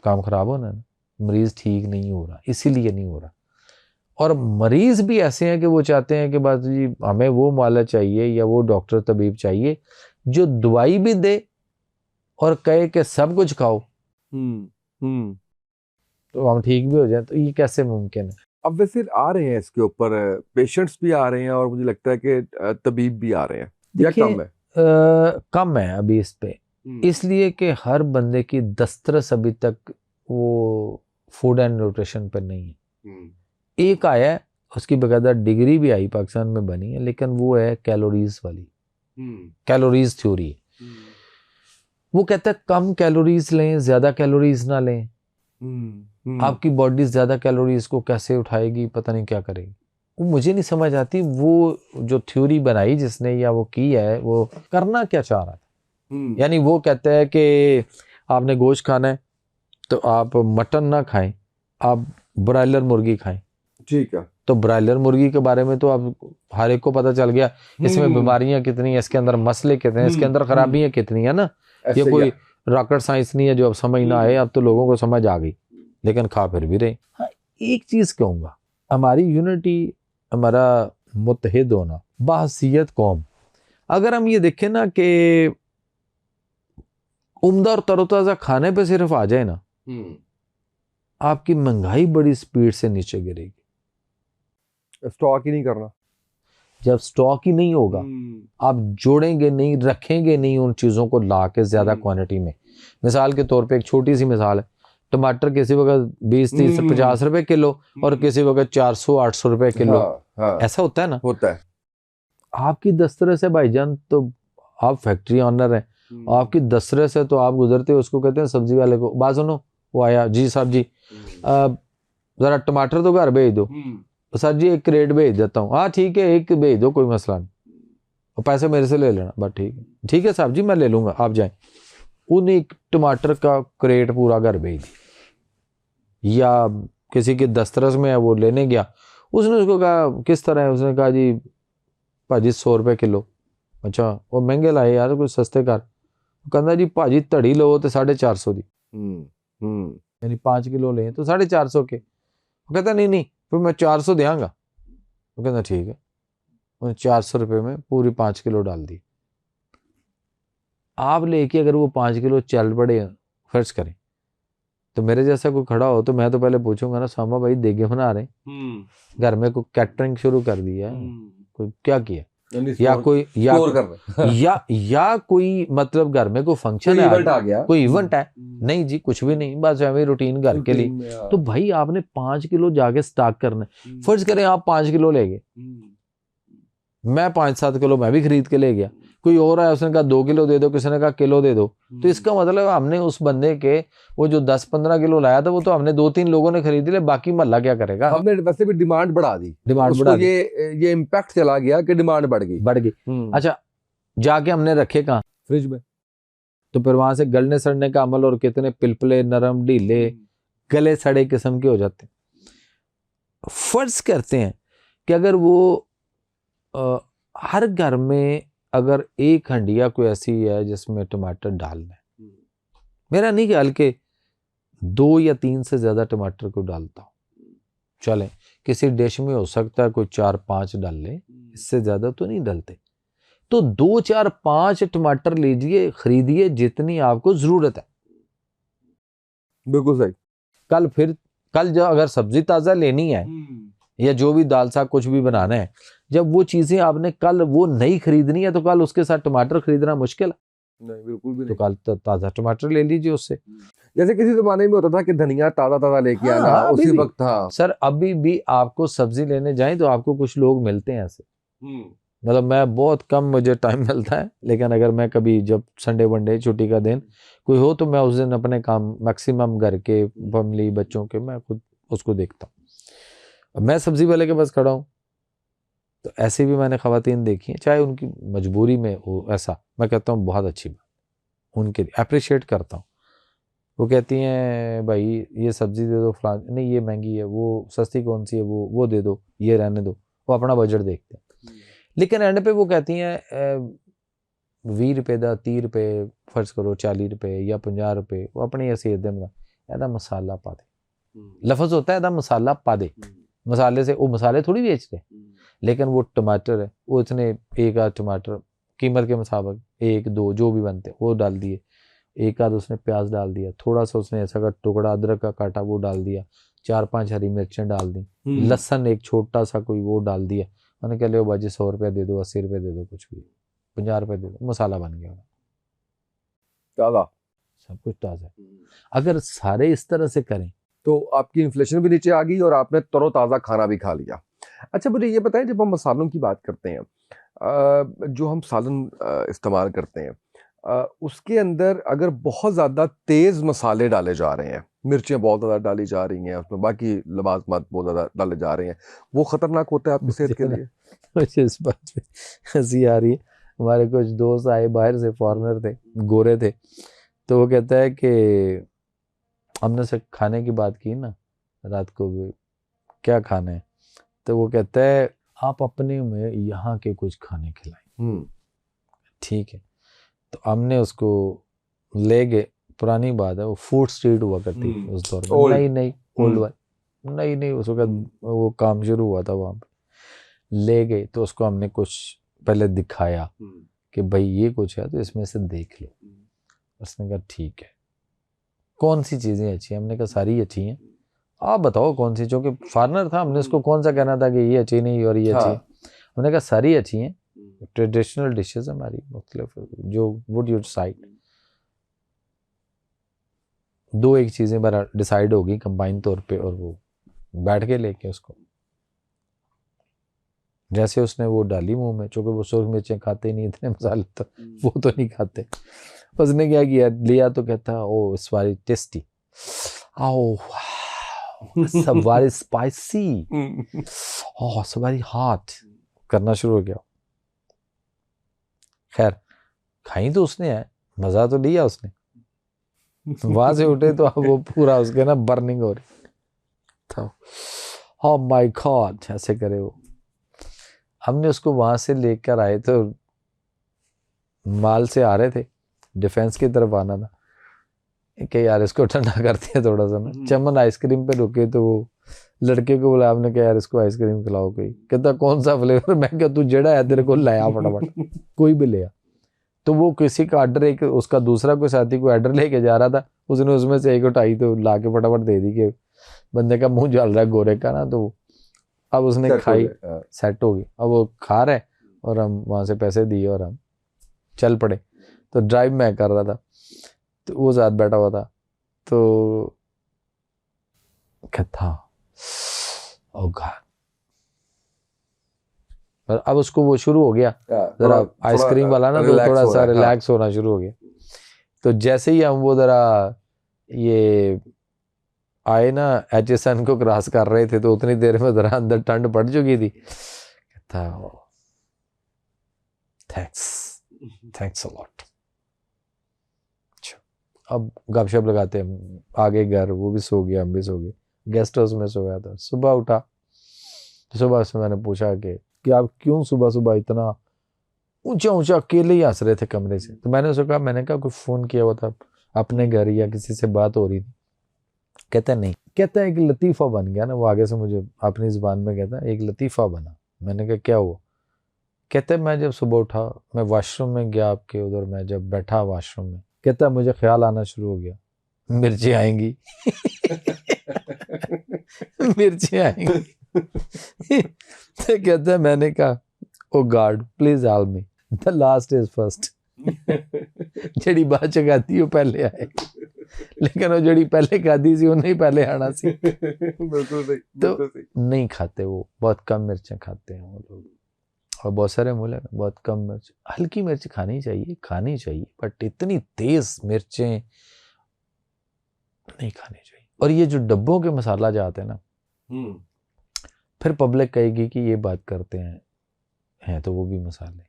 काम खराब होना है। मरीज़ ठीक नहीं हो रहा, इसीलिए नहीं हो रहा। और मरीज़ भी ऐसे हैं कि वो चाहते हैं कि बस जी हमें वो माला चाहिए या वो डॉक्टर तबीब चाहिए जो दवाई भी दे और कहे कि सब कुछ खाओ तो हम ठीक भी हो जाए। तो ये कैसे मुमकिन है? अब वैसे आ रहे हैं इसके ऊपर पेशेंट्स भी आ रहे हैं, और मुझे लगता है कि तबीब भी आ रहे हैं, या कम है? कम है अभी इस पे, इसलिए कि हर बंदे की दस्तरस अभी तक वो फूड एंड न्यूट्रिशन पर नहीं है। एक आया है, उसकी बकायदा डिग्री भी आई, पाकिस्तान में बनी है, लेकिन वो है कैलोरीज वाली, कैलोरीज थ्योरी। वो कहता है कम कैलोरीज लें, ज्यादा कैलोरीज ना लें। आपकी बॉडी ज्यादा कैलोरीज को कैसे उठाएगी, पता नहीं क्या करेगी। वो मुझे नहीं समझ आती, वो जो थ्योरी बनाई जिसने या वो की है, वो करना क्या चाह रहा था। यानी वो कहता है कि आपने गोश्त खाना है तो आप मटन ना खाएं, आप ब्रायलर मुर्गी खाएं। ठीक है। तो ब्रायलर मुर्गी के बारे में तो अब हर एक को पता चल गया, इसमें बीमारियां कितनी है, इसके अंदर मसले कितने हैं, इसके अंदर खराबियां कितनी है ना। ये कोई रॉकेट साइंस नहीं है जो अब समझ ना आए, अब तो लोगों को समझ आ गई, लेकिन खा फिर भी रहे। हाँ, एक चीज कहूंगा, हमारी यूनिटी, हमारा मुत्तहिद होना, बाहसियत कौम। अगर हम ये देखें ना कि उम्दा और तरोताज़ा खाने पे सिर्फ आ जाए ना, आपकी महंगाई बड़ी स्पीड से नीचे गिरेगी। स्टॉक ही नहीं करना। जब स्टॉक ही नहीं होगा, आप जोड़ेंगे नहीं, रखेंगे नहीं उन चीज़ों को ला के ज़्यादा क्वांटिटी में। मिसाल के तौर पे एक छोटी सी मिसाल है, टमाटर किसी वक्त 20-30 से 50 रुपए किलो और किसी वक्त 400-800 रुपए किलो। हाँ, ऐसा होता है ना। होता है। आपकी दस्तरस से भाईजान, तो आप फैक्ट्री ऑनर हैं, आपकी दस्तरस से तो आप गुजरते हो, उसको कहते हैं सब्जी वाले को, बात सुनो, वो आया, जी साहब जी जरा टमाटर तो घर भेज दो। सर जी एक क्रेट भेज देता हूँ। हाँ ठीक है, एक भेज दो, कोई मसला नहीं, और पैसे मेरे से ले लेना। बस ठीक है साहब जी, मैं ले लूंगा, आप जाएं। उन्हें एक टमाटर का क्रेट पूरा घर भेज दिया, या किसी के दस्तरस में है, वो लेने गया, उसने उसको कहा किस तरह है, उसने कहा जी भाजी 100 रुपए किलो। अच्छा, वो महंगे लाए यार, कुछ सस्ते कर। कहता जी भाजी धड़ी लो तो 450 दी, यानी 5 किलो ले तो 450 के। वो कहता नहीं फिर मैं 400 देंगा। वो कहता ठीक है, उन्हें 400 रुपये में पूरी 5 किलो डाल दी। आप लेके अगर वो 5 किलो चल पड़े, खर्च करें, तो मेरे जैसा कोई खड़ा हो तो मैं तो पहले पूछूंगा ना, सामा भाई देगे बना रहे, घर में कोई कैटरिंग शुरू कर दी है, कोई क्या किया, या कोई या कोई मतलब घर में कोई फंक्शन है, इवेंट आ गया, कोई इवेंट है, नहीं जी कुछ भी नहीं, बस हमें रूटीन घर के लिए। तो भाई आपने 5 किलो जाके स्टॉक करना है। फर्ज करें आप 5 किलो ले गए, मैं 5-7 किलो मैं भी खरीद के ले गया, कोई और है उसने कहा 2 किलो दे दो, किसी ने कहा किलो दे दो, तो इसका मतलब हमने उस बंदे के वो जो 10-15 किलो लाया था, वो तो हमने 2-3 लोगों ने खरीद लिया, बाकी मोहल्ला क्या करेगा। हमने वैसे भी डिमांड बढ़ा दी, ये इम्पैक्ट चला गया कि डिमांड बढ़ गई। अच्छा, जाके हमने रखे कहाँ, फ्रिज में, तो फिर वहां से गलने सड़ने का अमल, और कितने पिलपले नरम ढीले गले सड़े किस्म के हो जाते हैं। फर्ज करते हैं कि अगर वो हर घर में अगर एक हंडिया कोई ऐसी है जिसमें टमाटर डालना है, मेरा नहीं ख्याल के 2 या 3 से ज्यादा टमाटर को डालता हूं, चले किसी डिश में हो सकता है कोई 4-5 डाल ले, इससे ज्यादा तो नहीं डालते। तो 2-4-5 टमाटर लीजिए, खरीदिए जितनी आपको जरूरत है। बिल्कुल सही। कल जो अगर सब्जी ताजा लेनी है या जो भी दाल साग कुछ भी बनाना है, जब वो चीजें आपने कल वो नहीं खरीदनी है, तो कल उसके साथ टमाटर खरीदना मुश्किल है। नहीं, बिल्कुल भी तो कल तो ताजा टमाटर ले लीजिए उससे। जैसे किसी जमाने में होता था कि धनिया ताजा लेके आना, उसी वक्त था। सर अभी भी आपको सब्जी लेने जाएं तो आपको कुछ लोग मिलते हैं ऐसे, मतलब मैं बहुत कम मुझे टाइम मिलता है, लेकिन अगर मैं कभी जब संडे वनडे छुट्टी का दिन कोई हो तो मैं उस दिन अपने काम मैक्सिमम घर के फैमिली बच्चों के मैं खुद उसको देखता हूँ। मैं सब्जी वाले के पास खड़ा हूँ तो ऐसी भी मैंने खवातीन देखी हैं, चाहे उनकी मजबूरी में हो, ऐसा मैं कहता हूँ बहुत अच्छी बात, उनके लिए अप्रिशिएट करता हूँ। वो कहती हैं भाई ये सब्जी दे दो, फलान नहीं ये महंगी है, वो सस्ती कौन सी है, वो दे दो, ये रहने दो, वो अपना बजट देखते हैं। लेकिन एंड पे वो कहती हैं 20 रुपए का 30 रुपए फर्ज करो, 40 रुपए या 50 रुपए, वो अपनी ऐसी एदा मसाला पा दे, लफ्ज होता है एदा मसाला पा दे, मसाले से वो मसाले थोड़ी बेच रहे, लेकिन वो टमाटर है, वो इतने एक आध टमाटर कीमत के मुताबिक 1-2 जो भी बनते वो डाल दिए, एक आध उसने प्याज डाल दिया, थोड़ा सा उसने ऐसा का टुकड़ा अदरक का काटा वो डाल दिया, 4-5 हरी मिर्चें डाल दी, लहसन एक छोटा सा कोई वो डाल दिया, मैंने कह लिया बाजी 100 रुपये दे दो, 80 रुपये दे दो, कुछ भी 50 रुपये दे दो, मसाला बन गया ताजा, सब कुछ ताज़ा। अगर सारे इस तरह से करें तो आपकी इन्फ्लेशन भी नीचे आ गई और आपने तरोताज़ा खाना भी खा लिया। अच्छा मुझे ये बताएं, जब हम मसालों की बात करते हैं, जो हम सालन इस्तेमाल करते हैं, उसके अंदर अगर बहुत ज़्यादा तेज़ मसाले डाले जा रहे हैं, मिर्चें बहुत ज़्यादा डाली जा रही हैं, उसमें बाकी लवाज़मात बहुत ज़्यादा डाले जा रहे हैं, वो ख़तरनाक होता है आपकी सेहत के लिए? मुझे इस बात पे हंसी आ रही है। हमारे कुछ दोस्त आए बाहर से, फॉरेनर थे, गोरे थे, तो वो कहता है कि हमने से खाने की बात की ना रात को भी, क्या खाना है, तो वो कहता है आप अपने में यहाँ के कुछ खाने खिलाएं। ठीक है, तो हमने उसको ले गए, पुरानी बात है, वो फूड स्ट्रीट हुआ करती थी उस दौर में, नहीं ओल्ड वाली, नहीं उस वक्त वो काम शुरू हुआ था वहाँ पे, ले गए तो उसको हमने कुछ पहले दिखाया कि भाई ये कुछ है तो इसमें से देख लो। उसने कहा ठीक है, कौन सी चीज़ें अच्छी हैं? हमने कहा सारी अच्छी हैं, आप बताओ कौन सी। जो कि फॉरनर था, हमने उसको कौन सा कहना था कि ये अच्छी नहीं और ये अच्छी है। हमने कहा सारी अच्छी हैं, ट्रेडिशनल डिशेस हमारी मुख्तलिफ, जो वुड यू डिसाइड। दो एक चीज़ें बार डिसाइड होगी कंबाइन तौर पे, और वो बैठ के लेके उसको, जैसे उसने वो डाली मुंह में, चूँकि वो सुरख मिर्चें खाते नहीं, इतने मसाले तो वो तो नहीं खाते। उसने क्या किया, लिया तो कहता oh it's very tasty, oh it's very spicy, oh it's very hot, करना शुरू हो गया। खैर खाई तो उसने है, मज़ा तो लिया उसने। वहां से उठे तो अब वो पूरा उसके ना बर्निंग हो रही था। ओह माय गॉड, ऐसे करे वो। हमने उसको वहां से लेकर आए तो माल से आ रहे थे, डिफेंस की तरफ आना था कि यार इसको ठंडा करते हैं थोड़ा सा ना। चमन आइसक्रीम पे रुके तो वो लड़के को बोला, आपने कहा यार इसको आइसक्रीम खिलाओ कोई। कहता कौन सा फ्लेवर? मैं क्या तू जेड़ा है तेरे को लाया फटाफट, कोई भी ले आ। तो वो किसी का ऑर्डर, एक उसका दूसरा कोई साथी को ऑर्डर लेके जा रहा था, उसने उसमें से एक उठाई तो ला के फटाफट दे दी कि बंदे का मुंह जल रहा है गोरे का ना। तो अब उसने खाई, सेट हो गई। अब वो खा रहा है और हम वहाँ से पैसे दिए और हम चल पड़े। तो ड्राइव मैं कर रहा था, तो वो साथ बैठा हुआ था, तो कहता ओ गॉड। पर अब उसको वो शुरू हो गया जरा आइसक्रीम वाला ना, तो थोड़ा सा रिलैक्स होना शुरू हो गया। तो जैसे ही हम वो जरा ये आए ना HSN को क्रॉस कर रहे थे, तो उतनी देर में जरा अंदर ठंड पड़ चुकी थी। कहता थैंक्स अ लॉट। अब गपशप लगाते हैं, आगे घर, वो भी सो गया, हम भी सो गए, गेस्ट हाउस में सो गया था। सुबह उठा तो सुबह से मैंने पूछा कि आप क्यों सुबह सुबह इतना ऊंचा ऊंचा अकेले ही हंस रहे थे कमरे से? तो मैंने उसको कहा, मैंने कहा कोई फ़ोन किया हुआ था अपने घर या किसी से बात हो रही थी? कहता नहीं। कहता एक लतीफ़ा बन गया ना, वो आगे से मुझे अपनी ज़ुबान में कहता एक लतीफ़ा बना। मैंने कहा क्या हुआ? कहते मैं जब सुबह उठा, मैं वॉशरूम में गया आपके उधर, मैं जब बैठा वॉशरूम में, कहता मुझे ख्याल आना शुरू हो गया मिर्ची आएंगी मिर्ची आएंगी। तो कहता मैंने कहा oh God please help me, the last is first. जड़ी बाद च खाती वो पहले आए, लेकिन वो जड़ी पहले खाती सी उन्हें पहले आना सी। बिल्कुल सही, तो नहीं खाते, वो बहुत कम मिर्चें खाते हैं वो लोग, और बहुत सारे मुल्क में बहुत कम मिर्च, हल्की मिर्च खानी चाहिए, बट इतनी तेज मिर्चें नहीं खानी चाहिए। और ये जो डब्बों के मसाला जाते हैं ना, फिर पब्लिक कहेगी कि ये बात करते हैं तो वो भी मसाले,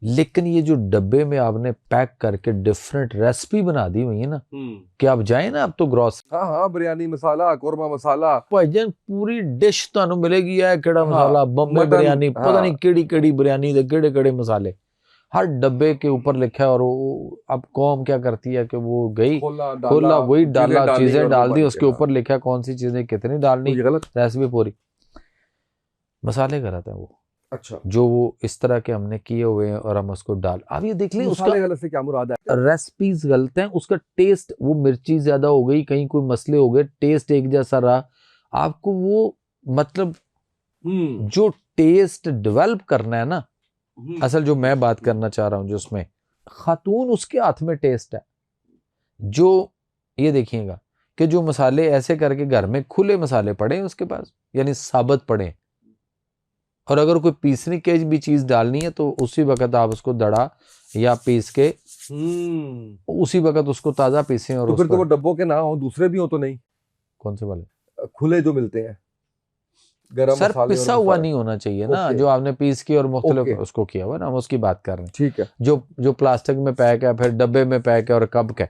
लेकिन ये जो डब्बे में आपने पैक करके डिफरेंट रेसिपी बना दी हुई है ना, कि आप जाए ना, अब तो ग्रॉस हाँ बिरयानी मसाला, कोरमा मसाला, भाईजान पूरी डिश ਤੁਹਾਨੂੰ मिलेगी है केड़ा मसाला, बम्बे बिरयानी, पता नहीं केड़ी बिरयानी दे केड़े मसाले, हर डब्बे के ऊपर लिखा है। और वो अब कौम क्या करती है कि वो गई खोला वही डाला, चीजें डाल दी, उसके ऊपर लिखा कौन सी चीजें कितनी डालनी, रेसिपी पूरी। मसाले गलत है वो, अच्छा, जो वो इस तरह के हमने किए हुए हैं और हम उसको डाल, अब ये देख लें उसका गलत से क्या मुराद है? रेसिपीज गलत हैं, उसका टेस्ट, वो मिर्ची ज्यादा हो गई, कहीं कोई मसले हो गए, टेस्ट एक जैसा रहा। आपको वो मतलब जो टेस्ट डेवलप करना है ना, असल जो मैं बात करना चाह रहा हूं, जो उसमें खातून उसके हाथ में टेस्ट है। जो ये देखिएगा कि जो मसाले ऐसे करके घर में खुले मसाले पड़े हैं उसके पास, यानी साबित पड़े हैं, और अगर कोई पीसने की भी चीज डालनी है तो उसी वक्त आप उसको दड़ा या पीस के उसी वक्त उसको ताजा पीसें। और तो फिर तो वो डब्बों के ना हो, दूसरे भी हो तो नहीं? कौन से वाले? खुले जो मिलते हैं गरम सर मसाले, पिसा हुआ नहीं होना चाहिए ना, जो आपने पीस की और मुख्तलिफ उसको किया हुआ ना, हम उसकी बात कर रहे हैं। ठीक है, जो प्लास्टिक में पैक है, फिर डब्बे में पैक है और कब का,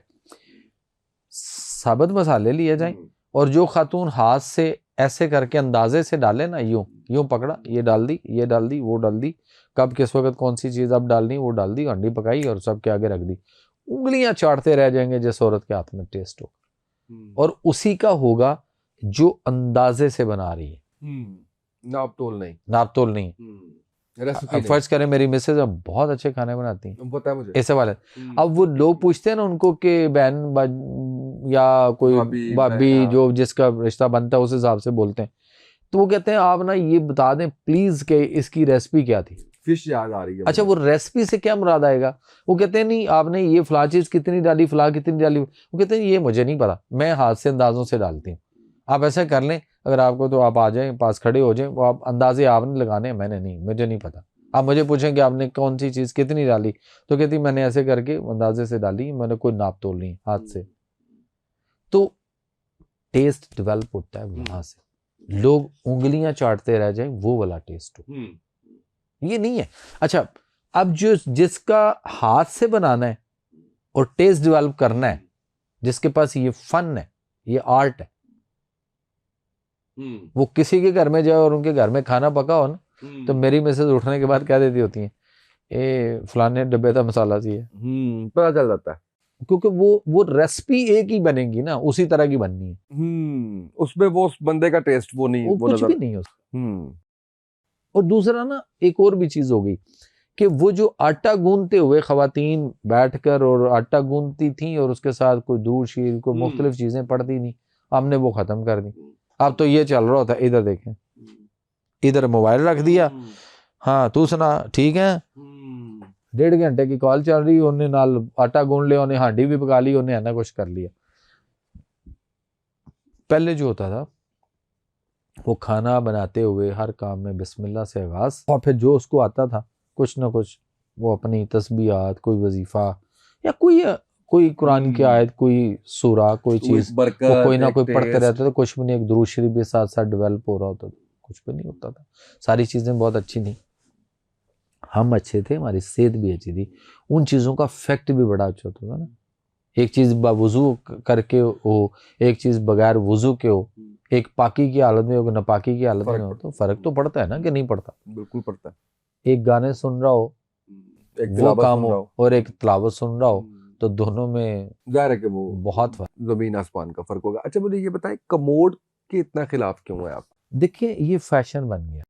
साबित मसाले लिए जाएं। और जो खातून हाथ से ऐसे करके अंदाजे से डाले ना, यूं पकड़ा, ये डाल दी वो डाल दी, कब किस वक्त कौन सी चीज अब डालनी वो डाल दी, हंडी पकाई और सबके आगे रख दी, उंगलियां चाटते रह जाएंगे जिस औरत के हाथ में टेस्ट हो। और उसी का होगा जो अंदाजे से बना रही है, नाप तोल नहीं। रेसिपी अब नहीं फर्ज करें मेरी मिसेज अब बहुत अच्छे खाने बनाती हैं, पता है मुझे। ऐसे वाले। अब वो लोग पूछते हैं ना उनको कि या कोई भाभी, भाभी हाँ। जो जिसका रिश्ता बनता है उस हिसाब से बोलते हैं, तो वो कहते हैं आप ना ये बता दें प्लीज कि इसकी रेसिपी क्या थी। फिश याद आ रही है अच्छा, मुझे। वो रेसिपी से क्या मुराद आएगा? वो कहते हैं नहीं आपने ये फला चीज कितनी डाली, फला कितनी डाली। वो कहते हैं ये मुझे नहीं पता, मैं हाथ से अंदाजों से डालती हूँ। आप ऐसा कर लें, अगर आपको तो आप आ जाएं, पास खड़े हो जाएं, वो आप अंदाजे आपने लगाने हैं, मैंने नहीं, मुझे नहीं पता। आप मुझे पूछें कि आपने कौन सी चीज कितनी डाली, तो कहती मैंने ऐसे करके अंदाजे से डाली, मैंने कोई नाप तोल नहीं हाथ से। तो टेस्ट डेवलप होता है वहां से। लोग उंगलियां चाटते रह जाएं, वो वाला टेस्ट हो, ये नहीं है। अच्छा, अब जो जिसका हाथ से बनाना है और टेस्ट डेवलप करना है, जिसके पास ये फन है, ये आर्ट है, वो किसी के घर में जाए और उनके घर में खाना पका हो ना, तो मेरी मिसेज उठने के बाद कह देती होती है ए फलाने डब्बे का मसाला सी है। पता चल जाता है। क्योंकि वो रेसिपी एक ही बनेगी ना, उसी तरह की बननी है। उसमें वो उस बंदे का टेस्ट वो नहीं, वो वो कुछ नजर। भी नहीं है और दूसरा ना, एक और भी चीज हो गई कि वो जो आटा गूंदते हुए खवातीन बैठकर और आटा गूंदती थी और उसके साथ कोई दूध शीर कोई मुख्तलिफ चीजें पड़ती थी, हमने वो खत्म कर दी। अब तो ये चल रहा होता है, इधर देखें, इधर मोबाइल रख दिया, हाँ तू सुना ठीक है, 1.5 घंटे की कॉल चल रही, उन्हें नाल आटा गूंद लिया, उन्हें हांडी भी पका ली, उन्हें ना कुछ कर लिया। पहले जो होता था वो खाना बनाते हुए हर काम में बिस्मिल्लाह से आगाज, और फिर जो उसको आता था कुछ ना कुछ वो अपनी तस्बीहात, कोई वजीफा या कोई कुरान की आयत, कोई सूरा, कोई चीज वो कोई ना कोई पढ़ते रहते थे। कुछ भी नहीं, एक दुरूद शरीफ भी साथ साथ डेवलप हो रहा होता था, कुछ भी नहीं होता था। सारी चीजें बहुत अच्छी थी, हम अच्छे थे, हमारी सेहत भी अच्छी थी, उन चीजों का फैक्ट भी बड़ा अच्छा होता था ना। एक चीज वजू करके हो, एक चीज बगैर वजू के हो, एक पाकी की हालत में हो, नापाकी की हालत में हो, तो फर्क तो पड़ता है ना कि नहीं पड़ता? बिल्कुल पड़ता है। एक गाने सुन रहा हो, एक वो तिलावत काम सुन रहा हो, हो और एक तिलावत सुन रहा हो, तो दोनों में जाहिर है कि वो बहुत फर्क। जमीन आसमान का फर्क होगा। अच्छा, मुझे ये बताएं, कमोड के इतना खिलाफ क्यों है आप? देखिए ये फैशन बन गया,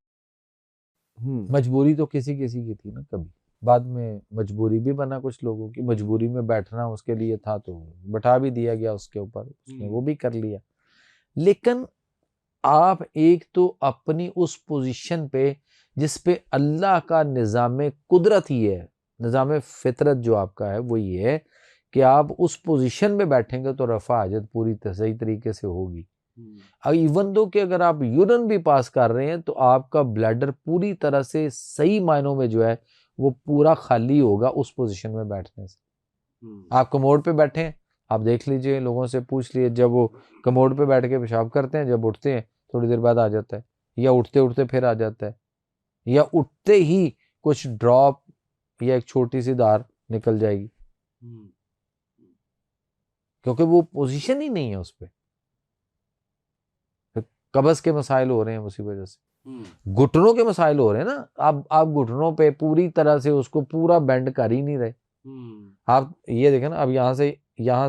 मजबूरी तो किसी किसी की थी ना, कभी बाद में मजबूरी भी बना कुछ लोगों की, मजबूरी में बैठना उसके लिए था तो बैठा भी दिया गया उसके ऊपर, उसने वो भी कर लिया। लेकिन आप एक तो अपनी उस पोजीशन पे जिस पे अल्लाह का निज़ाम कुदरत ही है, निज़ाम फितरत जो आपका है वो ये है कि आप उस पोजीशन में बैठेंगे तो रफा हाजत पूरी सही तरीके से होगी। इवन दो कि अगर आप यूरिन भी पास कर रहे हैं तो आपका ब्लैडर पूरी तरह से सही मायनों में जो है वो पूरा खाली होगा उस पोजीशन में बैठने से। आप कमोड पे बैठे हैं, आप देख लीजिए, लोगों से पूछ लिए, जब वो कमोड पे बैठ के पेशाब करते हैं, जब उठते हैं थोड़ी देर बाद आ जाता है, या उठते उठते फिर आ जाता है, या उठते ही कुछ ड्रॉप या एक छोटी सी धार निकल जाएगी, क्योंकि वो पोजीशन ही नहीं है उस पर। कब्ज के मसाइल हो रहे हैं उसी वजह से, घुटनों के मसाइल हो रहे हैं ना। आप घुटनों पे पूरी तरह से उसको पूरा बेंड कर ही नहीं रहे। आप ये देखें ना, अब यहां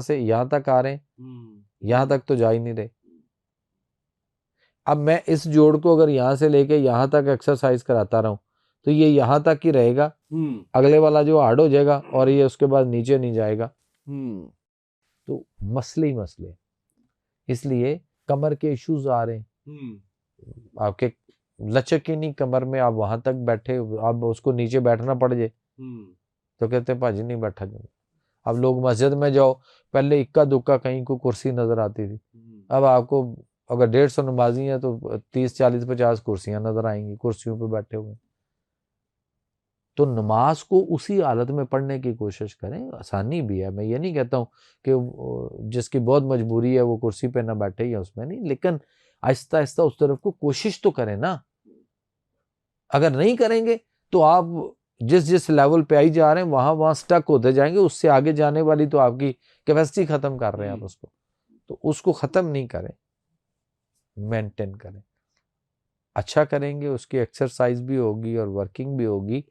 से यहां तक आ रहे हैं, यहां तक तो जा ही नहीं रहे। अब मैं इस जोड़ को अगर यहां से लेके यहां तक एक्सरसाइज कराता रहूं तो ये यहां तक ही रहेगा, अगले वाला जो हार्ड हो जाएगा और ये उसके बाद नीचे नहीं जाएगा। तो मसले ही मसले, इसलिए कमर के इश्यूज आ रहे हैं। आपके लचक ही नहीं कमर में, आप वहां तक बैठे, अब उसको नीचे बैठना पड़ जाए तो कहते हैं भाजी नहीं बैठा जाए। अब लोग मस्जिद में जाओ, पहले इक्का दुक्का कहीं को कुर्सी नजर आती थी, अब आपको अगर 150 नमाजी है तो 30 40 50 कुर्सियां नजर आएंगी, कुर्सियों पे बैठे हुए। तो नमाज को उसी हालत में पढ़ने की कोशिश करें, आसानी भी है, मैं ये नहीं कहता हूँ कि जिसकी बहुत मजबूरी है वो कुर्सी पे ना बैठे या उसमें नहीं, लेकिन आहिस्ता आहिस्ता उस तरफ को कोशिश तो करें ना। अगर नहीं करेंगे तो आप जिस जिस लेवल पे आई जा रहे हैं वहां वहां स्टक होते जाएंगे, उससे आगे जाने वाली तो आपकी कैपेसिटी खत्म कर रहे हैं आप उसको, तो उसको खत्म नहीं करें, मेंटेन करें। अच्छा करेंगे, उसकी एक्सरसाइज भी होगी और वर्किंग भी होगी,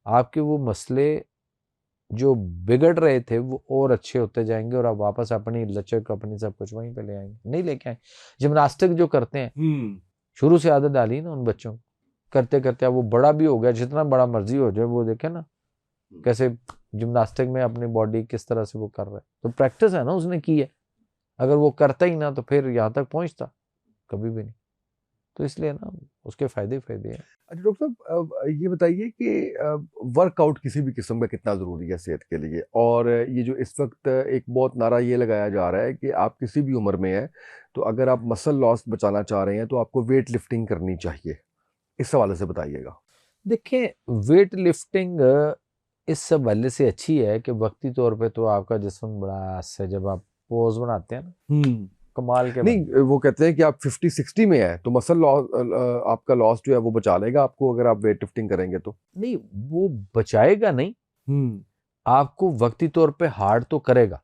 आपके वो मसले जो बिगड़ रहे थे वो और अच्छे होते जाएंगे और आप वापस अपनी लचक अपनी सब कुछ वहीं पे ले आएंगे। नहीं लेके आए, जिम्नास्टिक जो करते हैं, शुरू से आदत डाली ना उन बच्चों को, करते करते अब वो बड़ा भी हो गया, जितना बड़ा मर्जी हो जाए, वो देखे ना कैसे जिम्नास्टिक में अपनी बॉडी किस तरह से वो कर रहा है। तो प्रैक्टिस है ना, उसने की है। अगर वो करता ही ना तो फिर यहाँ तक पहुंचता कभी भी नहीं। तो इसलिए ना उसके फायदे ही फायदे हैं। अच्छा डॉक्टर साहब, ये बताइए कि वर्कआउट किसी भी किस्म का कितना ज़रूरी है सेहत के लिए? और ये जो इस वक्त एक बहुत नारा ये लगाया जा रहा है कि आप किसी भी उम्र में हैं, तो अगर आप मसल लॉस बचाना चाह रहे हैं तो आपको वेट लिफ्टिंग करनी चाहिए। इस हवाले से बताइएगा। देखिए, वेट लिफ्टिंग इस हवाले से अच्छी है कि वक्ती तौर पे तो आपका जिस्म बड़ा से जब आप पोज बनाते हैं ना, कमाल के नहीं, वो कहते हैं कि आप 50-60 में हैं तो मसल लॉस, आपका लॉस जो है वो बचा लेगा आपको, अगर आप वेट लिफ्टिंग करेंगे तो। नहीं, वो बचाएगा नहीं, आपको वक्ती तौर पे हार्ड तो करेगा,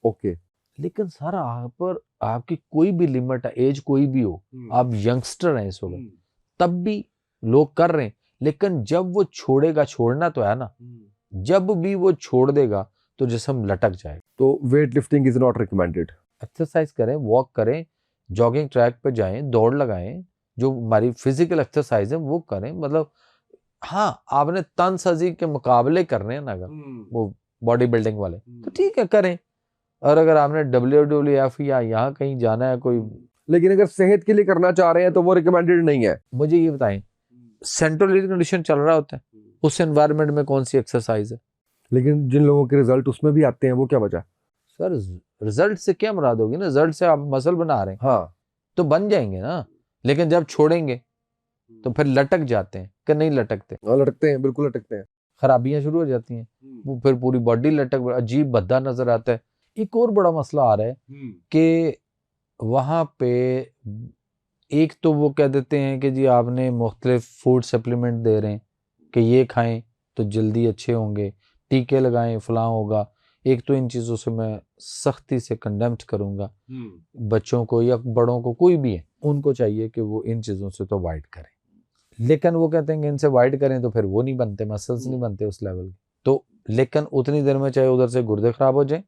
ओके। लेकिन सर आप पर आपकी कोई भी लिमिट है, एज कोई भी हो, आप यंगस्टर हैं इस वक्त, तब भी लोग कर रहे हैं। लेकिन जब वो छोड़ेगा, छोड़ना तो है ना, जब भी वो छोड़ देगा तो जिस्म लटक जाएगा। तो weight lifting is not recommended. Exercise करें, वॉक करें, जॉगिंग ट्रैक पे जाएं, दौड़ लगाएं, जो हमारी फिजिकल एक्सरसाइज है वो करें। मतलब हाँ, आपने तन सजी के मुकाबले करने हैं ना, अगर वो बॉडी बिल्डिंग वाले, तो ठीक है करें। और अगर आपने WWF या यहाँ कहीं जाना है कोई, लेकिन अगर सेहत के लिए करना चाह रहे हैं तो वो रिकमेंडेड नहीं है। मुझे ये बताएं, सेंट्रल एयर कंडीशन चल रहा होता है, उस एनवायरनमेंट में कौन सी एक्सरसाइज है? लेकिन जिन लोगों के रिजल्ट उसमें भी आते हैं वो क्या वजह? सर रिजल्ट से क्या मुराद होगी ना, रिजल्ट से आप मसल बना रहे हैं, हाँ, तो बन जाएंगे ना, लेकिन जब छोड़ेंगे तो फिर लटक जाते हैं कि नहीं लटकते? लटकते हैं, बिल्कुल लटकते हैं। खराबियां शुरू हो जाती हैं, वो फिर पूरी बॉडी लटक, अजीब भद्दा नजर आता है। एक और बड़ा मसला आ रहा है कि वहां पे एक तो वो कह देते हैं कि जी आपने मुख्तलिफ फूड सप्लीमेंट दे रहे हैं कि ये खाएं तो जल्दी अच्छे होंगे, टीके लगाएं फलां होगा। एक तो इन चीज़ों से मैं सख्ती से कंडेम्ड करूंगा, बच्चों को या बड़ों को, कोई भी है, उनको चाहिए कि वो इन चीज़ों से तो अवॉइड करें। लेकिन वो कहते हैं कि इनसे अवॉइड करें तो फिर वो नहीं बनते, मसल्स नहीं बनते उस लेवल के। तो लेकिन उतनी देर में चाहे उधर से गुर्दे खराब हो जाए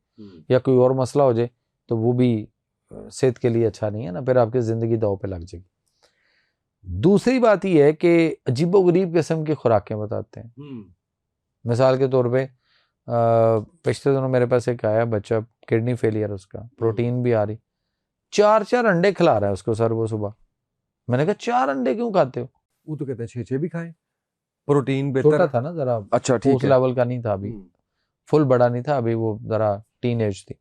या कोई और मसला हो जाए, तो वो भी सेहत के लिए अच्छा नहीं है ना, फिर आपकी ज़िंदगी दांव पे लग जाएगी। दूसरी बात यह है कि अजीबोगरीब किस्म की खुराकें बताते हैं। मिसाल के तौर पे पिछले दिनों मेरे पास एक आया बच्चा, किडनी फेलियर उसका, प्रोटीन भी आ रही, 4 अंडे खिला रहा है उसको सर वो सुबह। मैंने कहा 4 अंडे क्यों खाते हो? वो तो कहते हैं 6-6 भी खाएं, प्रोटीन छोटा बेहतर। था ना जरा, अच्छा उस ठीक है। लेवल का नहीं था अभी, फुल बड़ा नहीं था अभी, वो जरा टीन एज थी।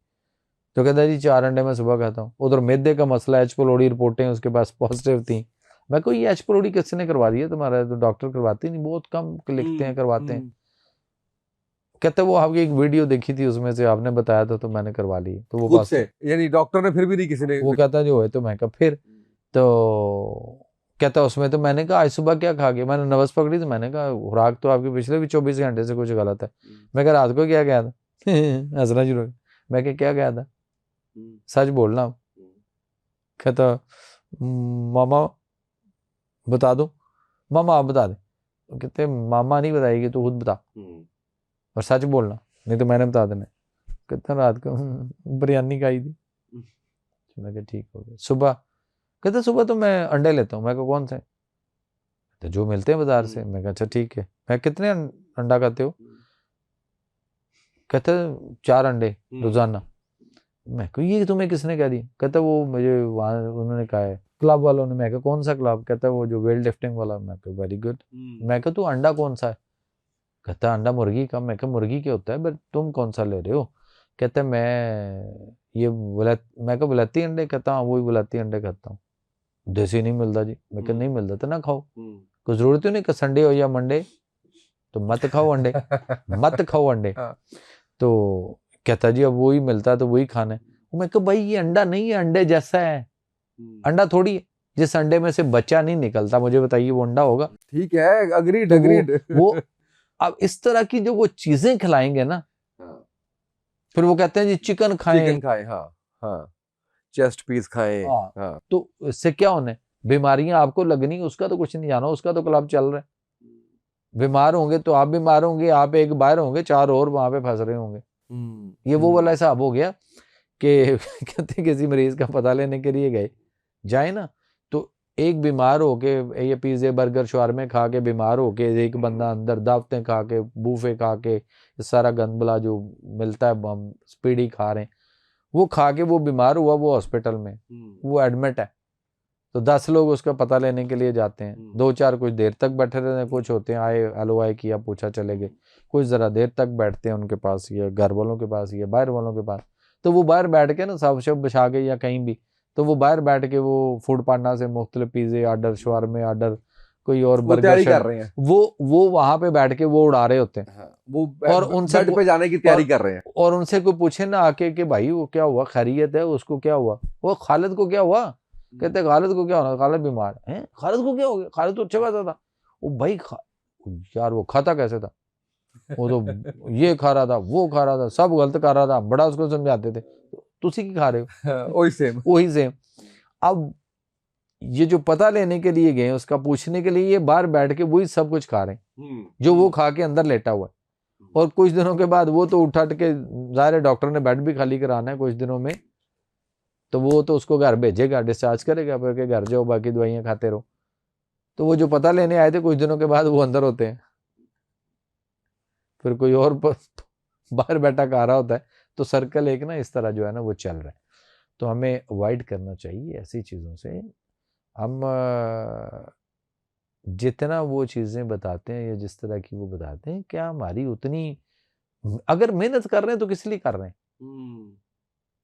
तो कहता है जी 4 अंडे मैं सुबह खाता हूँ। उधर मैदे का मसला, H pylori रिपोर्टें उसके पास पॉजिटिव थी। मैं कोई ये H pylori किसने करवा दी है तुम्हारा? तो डॉक्टर करवाते नहीं, बहुत कम लिखते हैं, करवाते हैं। कहते वो आपकी एक वीडियो देखी थी, उसमें से आपने बताया था तो मैंने करवा ली। तो वो खुद पास से, यानी डॉक्टर ने फिर भी नहीं किसी ने? वो कहता जो है, तो मैं कहा फिर, तो कहता उसमें तो मैंने कहा आज सुबह क्या खा गया? मैंने नवस पकड़ी तो मैंने कहा खुराक तो आपकी पिछले भी 24 घंटे से कुछ गलत है। मैं कहा रात को क्या गया था? हंसना शुरू हो गया। मैं क्या गया था, सच बोलना। कहता मामा बता दो, मामा आप बता दे। तो कहते मामा नहीं बताएगी तो खुद बता, और सच बोलना, नहीं तो मैंने बता देना। कहता रात को बिरयानी खाई थी। मैं कहा ठीक हो गया। सुबह कहते सुबह तो मैं अंडे लेता हूँ। मैं कहा कौन से? तो जो मिलते हैं बाजार से। मैं कहा अच्छा ठीक है। मैं कितने अंडा खाते हो? कहते 4 अंडे रोजाना। मैं कहा ये तुम्हें किसने कह दिया? कहता वो मुझे वहाँ उन्होंने कहा है, क्लब वालों ने। मैं कहा कौन सा क्लब? कहता वो जो वेट लिफ्टिंग वाला। मैं कहा वेरी गुड। मैं कहा तू अंडा कौन सा है? कहता अंडा मुर्गी का। मैं कहा मुर्गी क्या होता है, बट तुम कौन सा ले रहे हो? कहते मैं ये मैं कहा विलायती अंडे। कहता हाँ वही विलायती अंडे खाता हूँ, देसी नहीं मिलता जी। मैं कहा नहीं मिलता तो ना खाओ, कोई जरूरत ही नहीं कि संडे हो या मंडे तो मत खाओ अंडे, मत खाओ अंडे। तो कहता जी अब वही मिलता है तो वही खाना है। मैं कहा भाई ये अंडा नहीं है, अंडे जैसा है, अंडा थोड़ी है। जिस अंडे में से बच्चा नहीं निकलता, मुझे बताइए वो अंडा होगा? ठीक है, अग्रीड तो अग्रीड। वो अब इस तरह की जो वो चीजें खिलाएंगे ना, फिर वो कहते हैं जी चिकन खाएं, चिकन खाएं, हाँ हाँ, चेस्ट पीस खाएं। हाँ। हाँ, तो इससे क्या होने, बीमारियां आपको लगनी, उसका तो कुछ नहीं जाना, उसका तो क्लब चल रहा है। बीमार होंगे तो आप बीमार होंगे, आप एक बाहर होंगे, 4 और वहां पे फंस रहे होंगे। ये वो वाला हिसाब हो गया कि कहते किसी मरीज का पता लेने के लिए गए, जाए ना, तो एक बीमार होके ये पिज़्ज़े बर्गर शवारमे खा के बीमार होके, एक बंदा अंदर दावतें खा के बूफे खा के सारा गंदबला जो मिलता है हम स्पीडी खा रहे हैं, वो खा के वो बीमार हुआ, वो हॉस्पिटल में वो एडमिट है। तो 10 लोग उसका पता लेने के लिए जाते हैं, 2-4 कुछ देर तक बैठे रहते हैं, कुछ होते हैं आए हेलो आए किया पूछा चले गए, कुछ ज़रा देर तक बैठते हैं उनके पास या घर वालों के पास या बाहर वालों के पास। तो वो बाहर बैठ के ना सब शब बिछा के या कहीं भी, तो वो बाहर बैठ के वो फूड पांडा से मुख्तलिफ पिज़्ज़े ऑर्डर, शवारमे ऑर्डर, कोई और वो बर्गर तैयारी कर रहे हैं, वो वहां पे बैठ के वो उड़ा रहे होते हैं। हाँ, वो और उनसे बेड पे जाने की तैयारी कर रहे हैं। और उनसे कोई पूछे ना आके कि भाई वो क्या हुआ, खैरियत है, उसको क्या हुआ, वो खालिद को क्या हुआ, कहते खालिद को क्या होना, खालिद बीमार है, खालिद को क्या हो गया, खालिद तो अच्छा खासा था। वो भाई यार वो खाता कैसे था, वो तो ये खा रहा था, वो खा रहा था, सब गलत खा रहा था, बड़ा उसको समझाते थे, तुसी की खा रहे हो, वही सेम वही सेम। अब ये जो पता लेने के लिए गए उसका पूछने के लिए ये बाहर बैठ के वही सब कुछ खा रहे हैं जो वो खा के अंदर लेटा हुआ है। और कुछ दिनों के बाद वो तो उठा के, ज़ाहिर डॉक्टर ने बेड भी खाली कराना है कुछ दिनों में, तो वो तो उसको घर भेजेगा, डिस्चार्ज करेगा, फिर घर जाओ बाकी दवाइयाँ खाते रहो। तो वो जो पता लेने आए थे कुछ दिनों के बाद वो अंदर होते हैं, फिर कोई और बाहर बैठा खा रहा होता है। तो सर्कल एक ना इस तरह जो है ना वो चल रहा है। तो हमें अवॉइड करना चाहिए ऐसी चीज़ों से। हम जितना वो चीज़ें बताते हैं या जिस तरह की वो बताते हैं, क्या हमारी उतनी, अगर मेहनत कर रहे हैं तो किस लिए कर रहे हैं।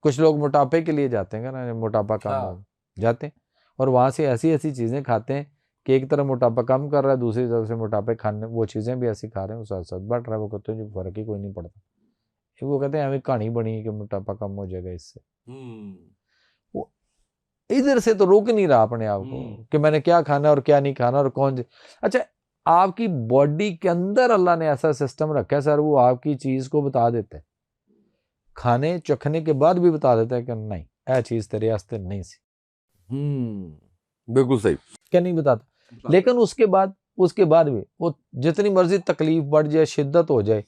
कुछ लोग मोटापे के लिए जाते हैं ना, मोटापा कम हो जाते हैं और वहां से ऐसी ऐसी चीजें खाते हैं कि एक तरफ मोटापा कम कर रहा है, दूसरी तरफ से मोटापे खाने वो चीजें भी ऐसी खा रहे हैं, साथ साथ बढ़ रहा है। वो कहते हैं फर्क ही कोई नहीं पड़ता, वो कहते हैं हमें कहानी बनी है कि मोटापा कम हो जाएगा इससे। वो इधर से तो रोक नहीं रहा अपने आप को कि मैंने क्या खाना और क्या नहीं खाना और कौन। अच्छा, आपकी बॉडी के अंदर अल्लाह ने ऐसा सिस्टम रखा है सर, वो आपकी चीज को बता देता है, खाने चखने के बाद भी बता देता है कि नहीं यह चीज तेरे वास्ते नहीं सी। बिल्कुल सही, क्या नहीं बताता। लेकिन उसके बाद भी वो जितनी मर्जी तकलीफ बढ़ जाए, शिद्दत हो जाए,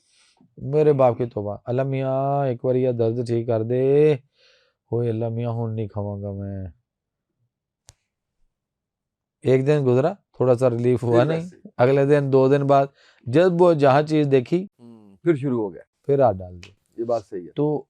मेरे बाप की तौबा, अल्लाह मियाँ एक बार यह दर्द ठीक कर दे, हो अल्लाह मियाँ हूं नहीं खाऊंगा मैं। एक दिन गुजरा, थोड़ा सा रिलीफ हुआ नहीं, अगले दिन 2 दिन बाद जब वो जहाँ चीज देखी फिर शुरू हो गया, फिर हाथ डाल दी। ये बात सही है। तो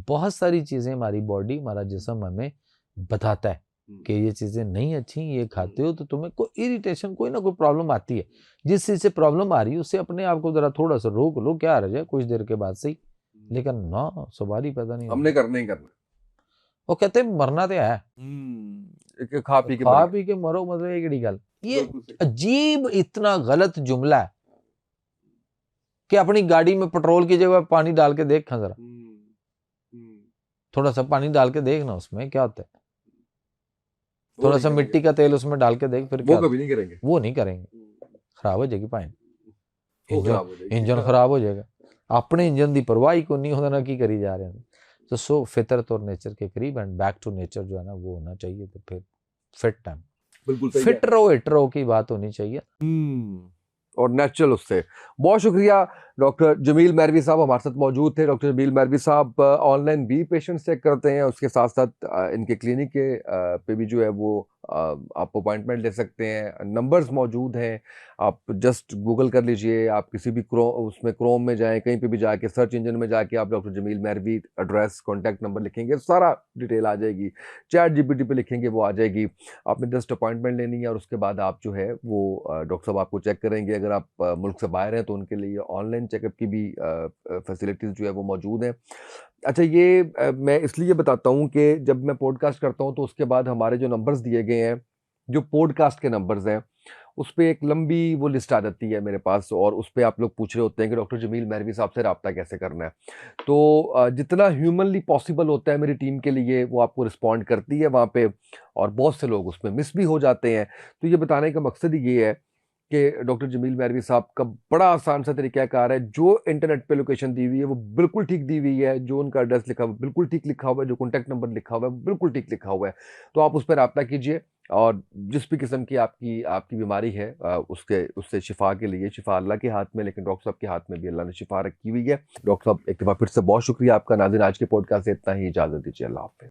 बहुत सारी चीजें हमारी बॉडी, हमारा जिस्म हमें बताता है कि ये चीजें नहीं अच्छी, ये खाते हो तो तुम्हें कोई इरिटेशन, कोई ना कोई प्रॉब्लम आती है। जिस चीज से प्रॉब्लम आ रही है उससे अपने आप को जरा थोड़ा सा रोक लो, क्या आ जाए कुछ देर के बाद सही, लेकिन ना सवाल ही पैदा नहीं हमने करना ही करना। वो कहते हैं मरना तो है, खा पी के मरो, मतलब एक ही गल। ये अजीब इतना गलत जुमला है कि अपनी गाड़ी में पेट्रोल की जगह पानी डाल के देख जरा, थोड़ा सा पानी डाल के देखना उसमें क्या होता है, थोड़ा सा मिट्टी का तेल उसमें डाल के देख, फिर वो कभी नहीं करेंगे, वो नहीं करेंगे, खराब हो जाएगी पाइन, इंजन खराब हो जाएगा। अपने इंजन की परवाह ही को नहीं होता ना की करी जा रहे हैं। तो सो फितरत और नेचर के करीब एंड बैक टू नेचर जो है ना वो होना चाहिए। तो फिर फिट टाइम, बिल्कुल फिट रहो हिट रहो की बात होनी चाहिए और नेचुरल उससे। बहुत शुक्रिया डॉक्टर जमील मेहरवी साहब हमारे साथ मौजूद थे। डॉक्टर जमील मेहरवी साहब ऑनलाइन भी पेशेंट चेक करते हैं, उसके साथ साथ इनके क्लिनिक के पे भी जो है वो आप अपॉइंटमेंट ले सकते हैं। नंबर्स मौजूद हैं, आप जस्ट गूगल कर लीजिए, आप किसी भी क्रोम में जाएं, कहीं पे भी जाके सर्च इंजन में जाके आप doctor Jameel Mehrvi address contact number लिखेंगे, सारा डिटेल आ जाएगी। चैट जीपीटी पे लिखेंगे वो आ जाएगी। आपने जस्ट अपॉइंटमेंट लेनी है और उसके बाद आप जो है वो डॉक्टर साहब आपको चेक करेंगे। अगर आप मुल्क से बाहर हैं तो उनके लिए ऑनलाइन चेकअप की भी फैसिलिटीज़ जो है वो मौजूद हैं। अच्छा, ये मैं इसलिए बताता हूँ कि जब मैं पॉडकास्ट करता हूँ तो उसके बाद हमारे जो नंबर्स दिए गए हैं, जो पॉडकास्ट के नंबर्स हैं, उस पे एक लंबी वो लिस्ट आ जाती है मेरे पास और उस पे आप लोग पूछ रहे होते हैं कि डॉक्टर जमील मेहरवी साहब से रब्ता कैसे करना है। तो जितना ह्यूमनली पॉसिबल होता है मेरी टीम के लिए वो आपको रिस्पॉन्ड करती है वहाँ पे, और बहुत से लोग उसमें मिस भी हो जाते हैं। तो ये बताने का मकसद ही ये है कि डॉक्टर जमील मेहरवी साहब का बड़ा आसान सा तरीक़ाकार है। जो इंटरनेट पे लोकेशन दी हुई है वो बिल्कुल ठीक दी हुई है, जो उनका एड्रेस लिखा हुआ है बिल्कुल ठीक लिखा हुआ है, जो कॉन्टैक्ट नंबर लिखा हुआ है बिल्कुल ठीक लिखा हुआ है। तो आप उस पर रब्ता कीजिए और जिस भी किस्म की आपकी बीमारी है उससे शिफा के लिए, शिफा अल्लाह के हाथ में, लेकिन डॉक्टर साहब के हाथ में भी अल्लाह ने शिफा रखी हुई है। डॉक्टर साहब एक दफ़ा फिर से बहुत शुक्रिया आपका। नाज़रीन, आज के पॉडकास्ट से इतना ही, इजाज़त दीजिए, अल्लाह हाफ़िज़।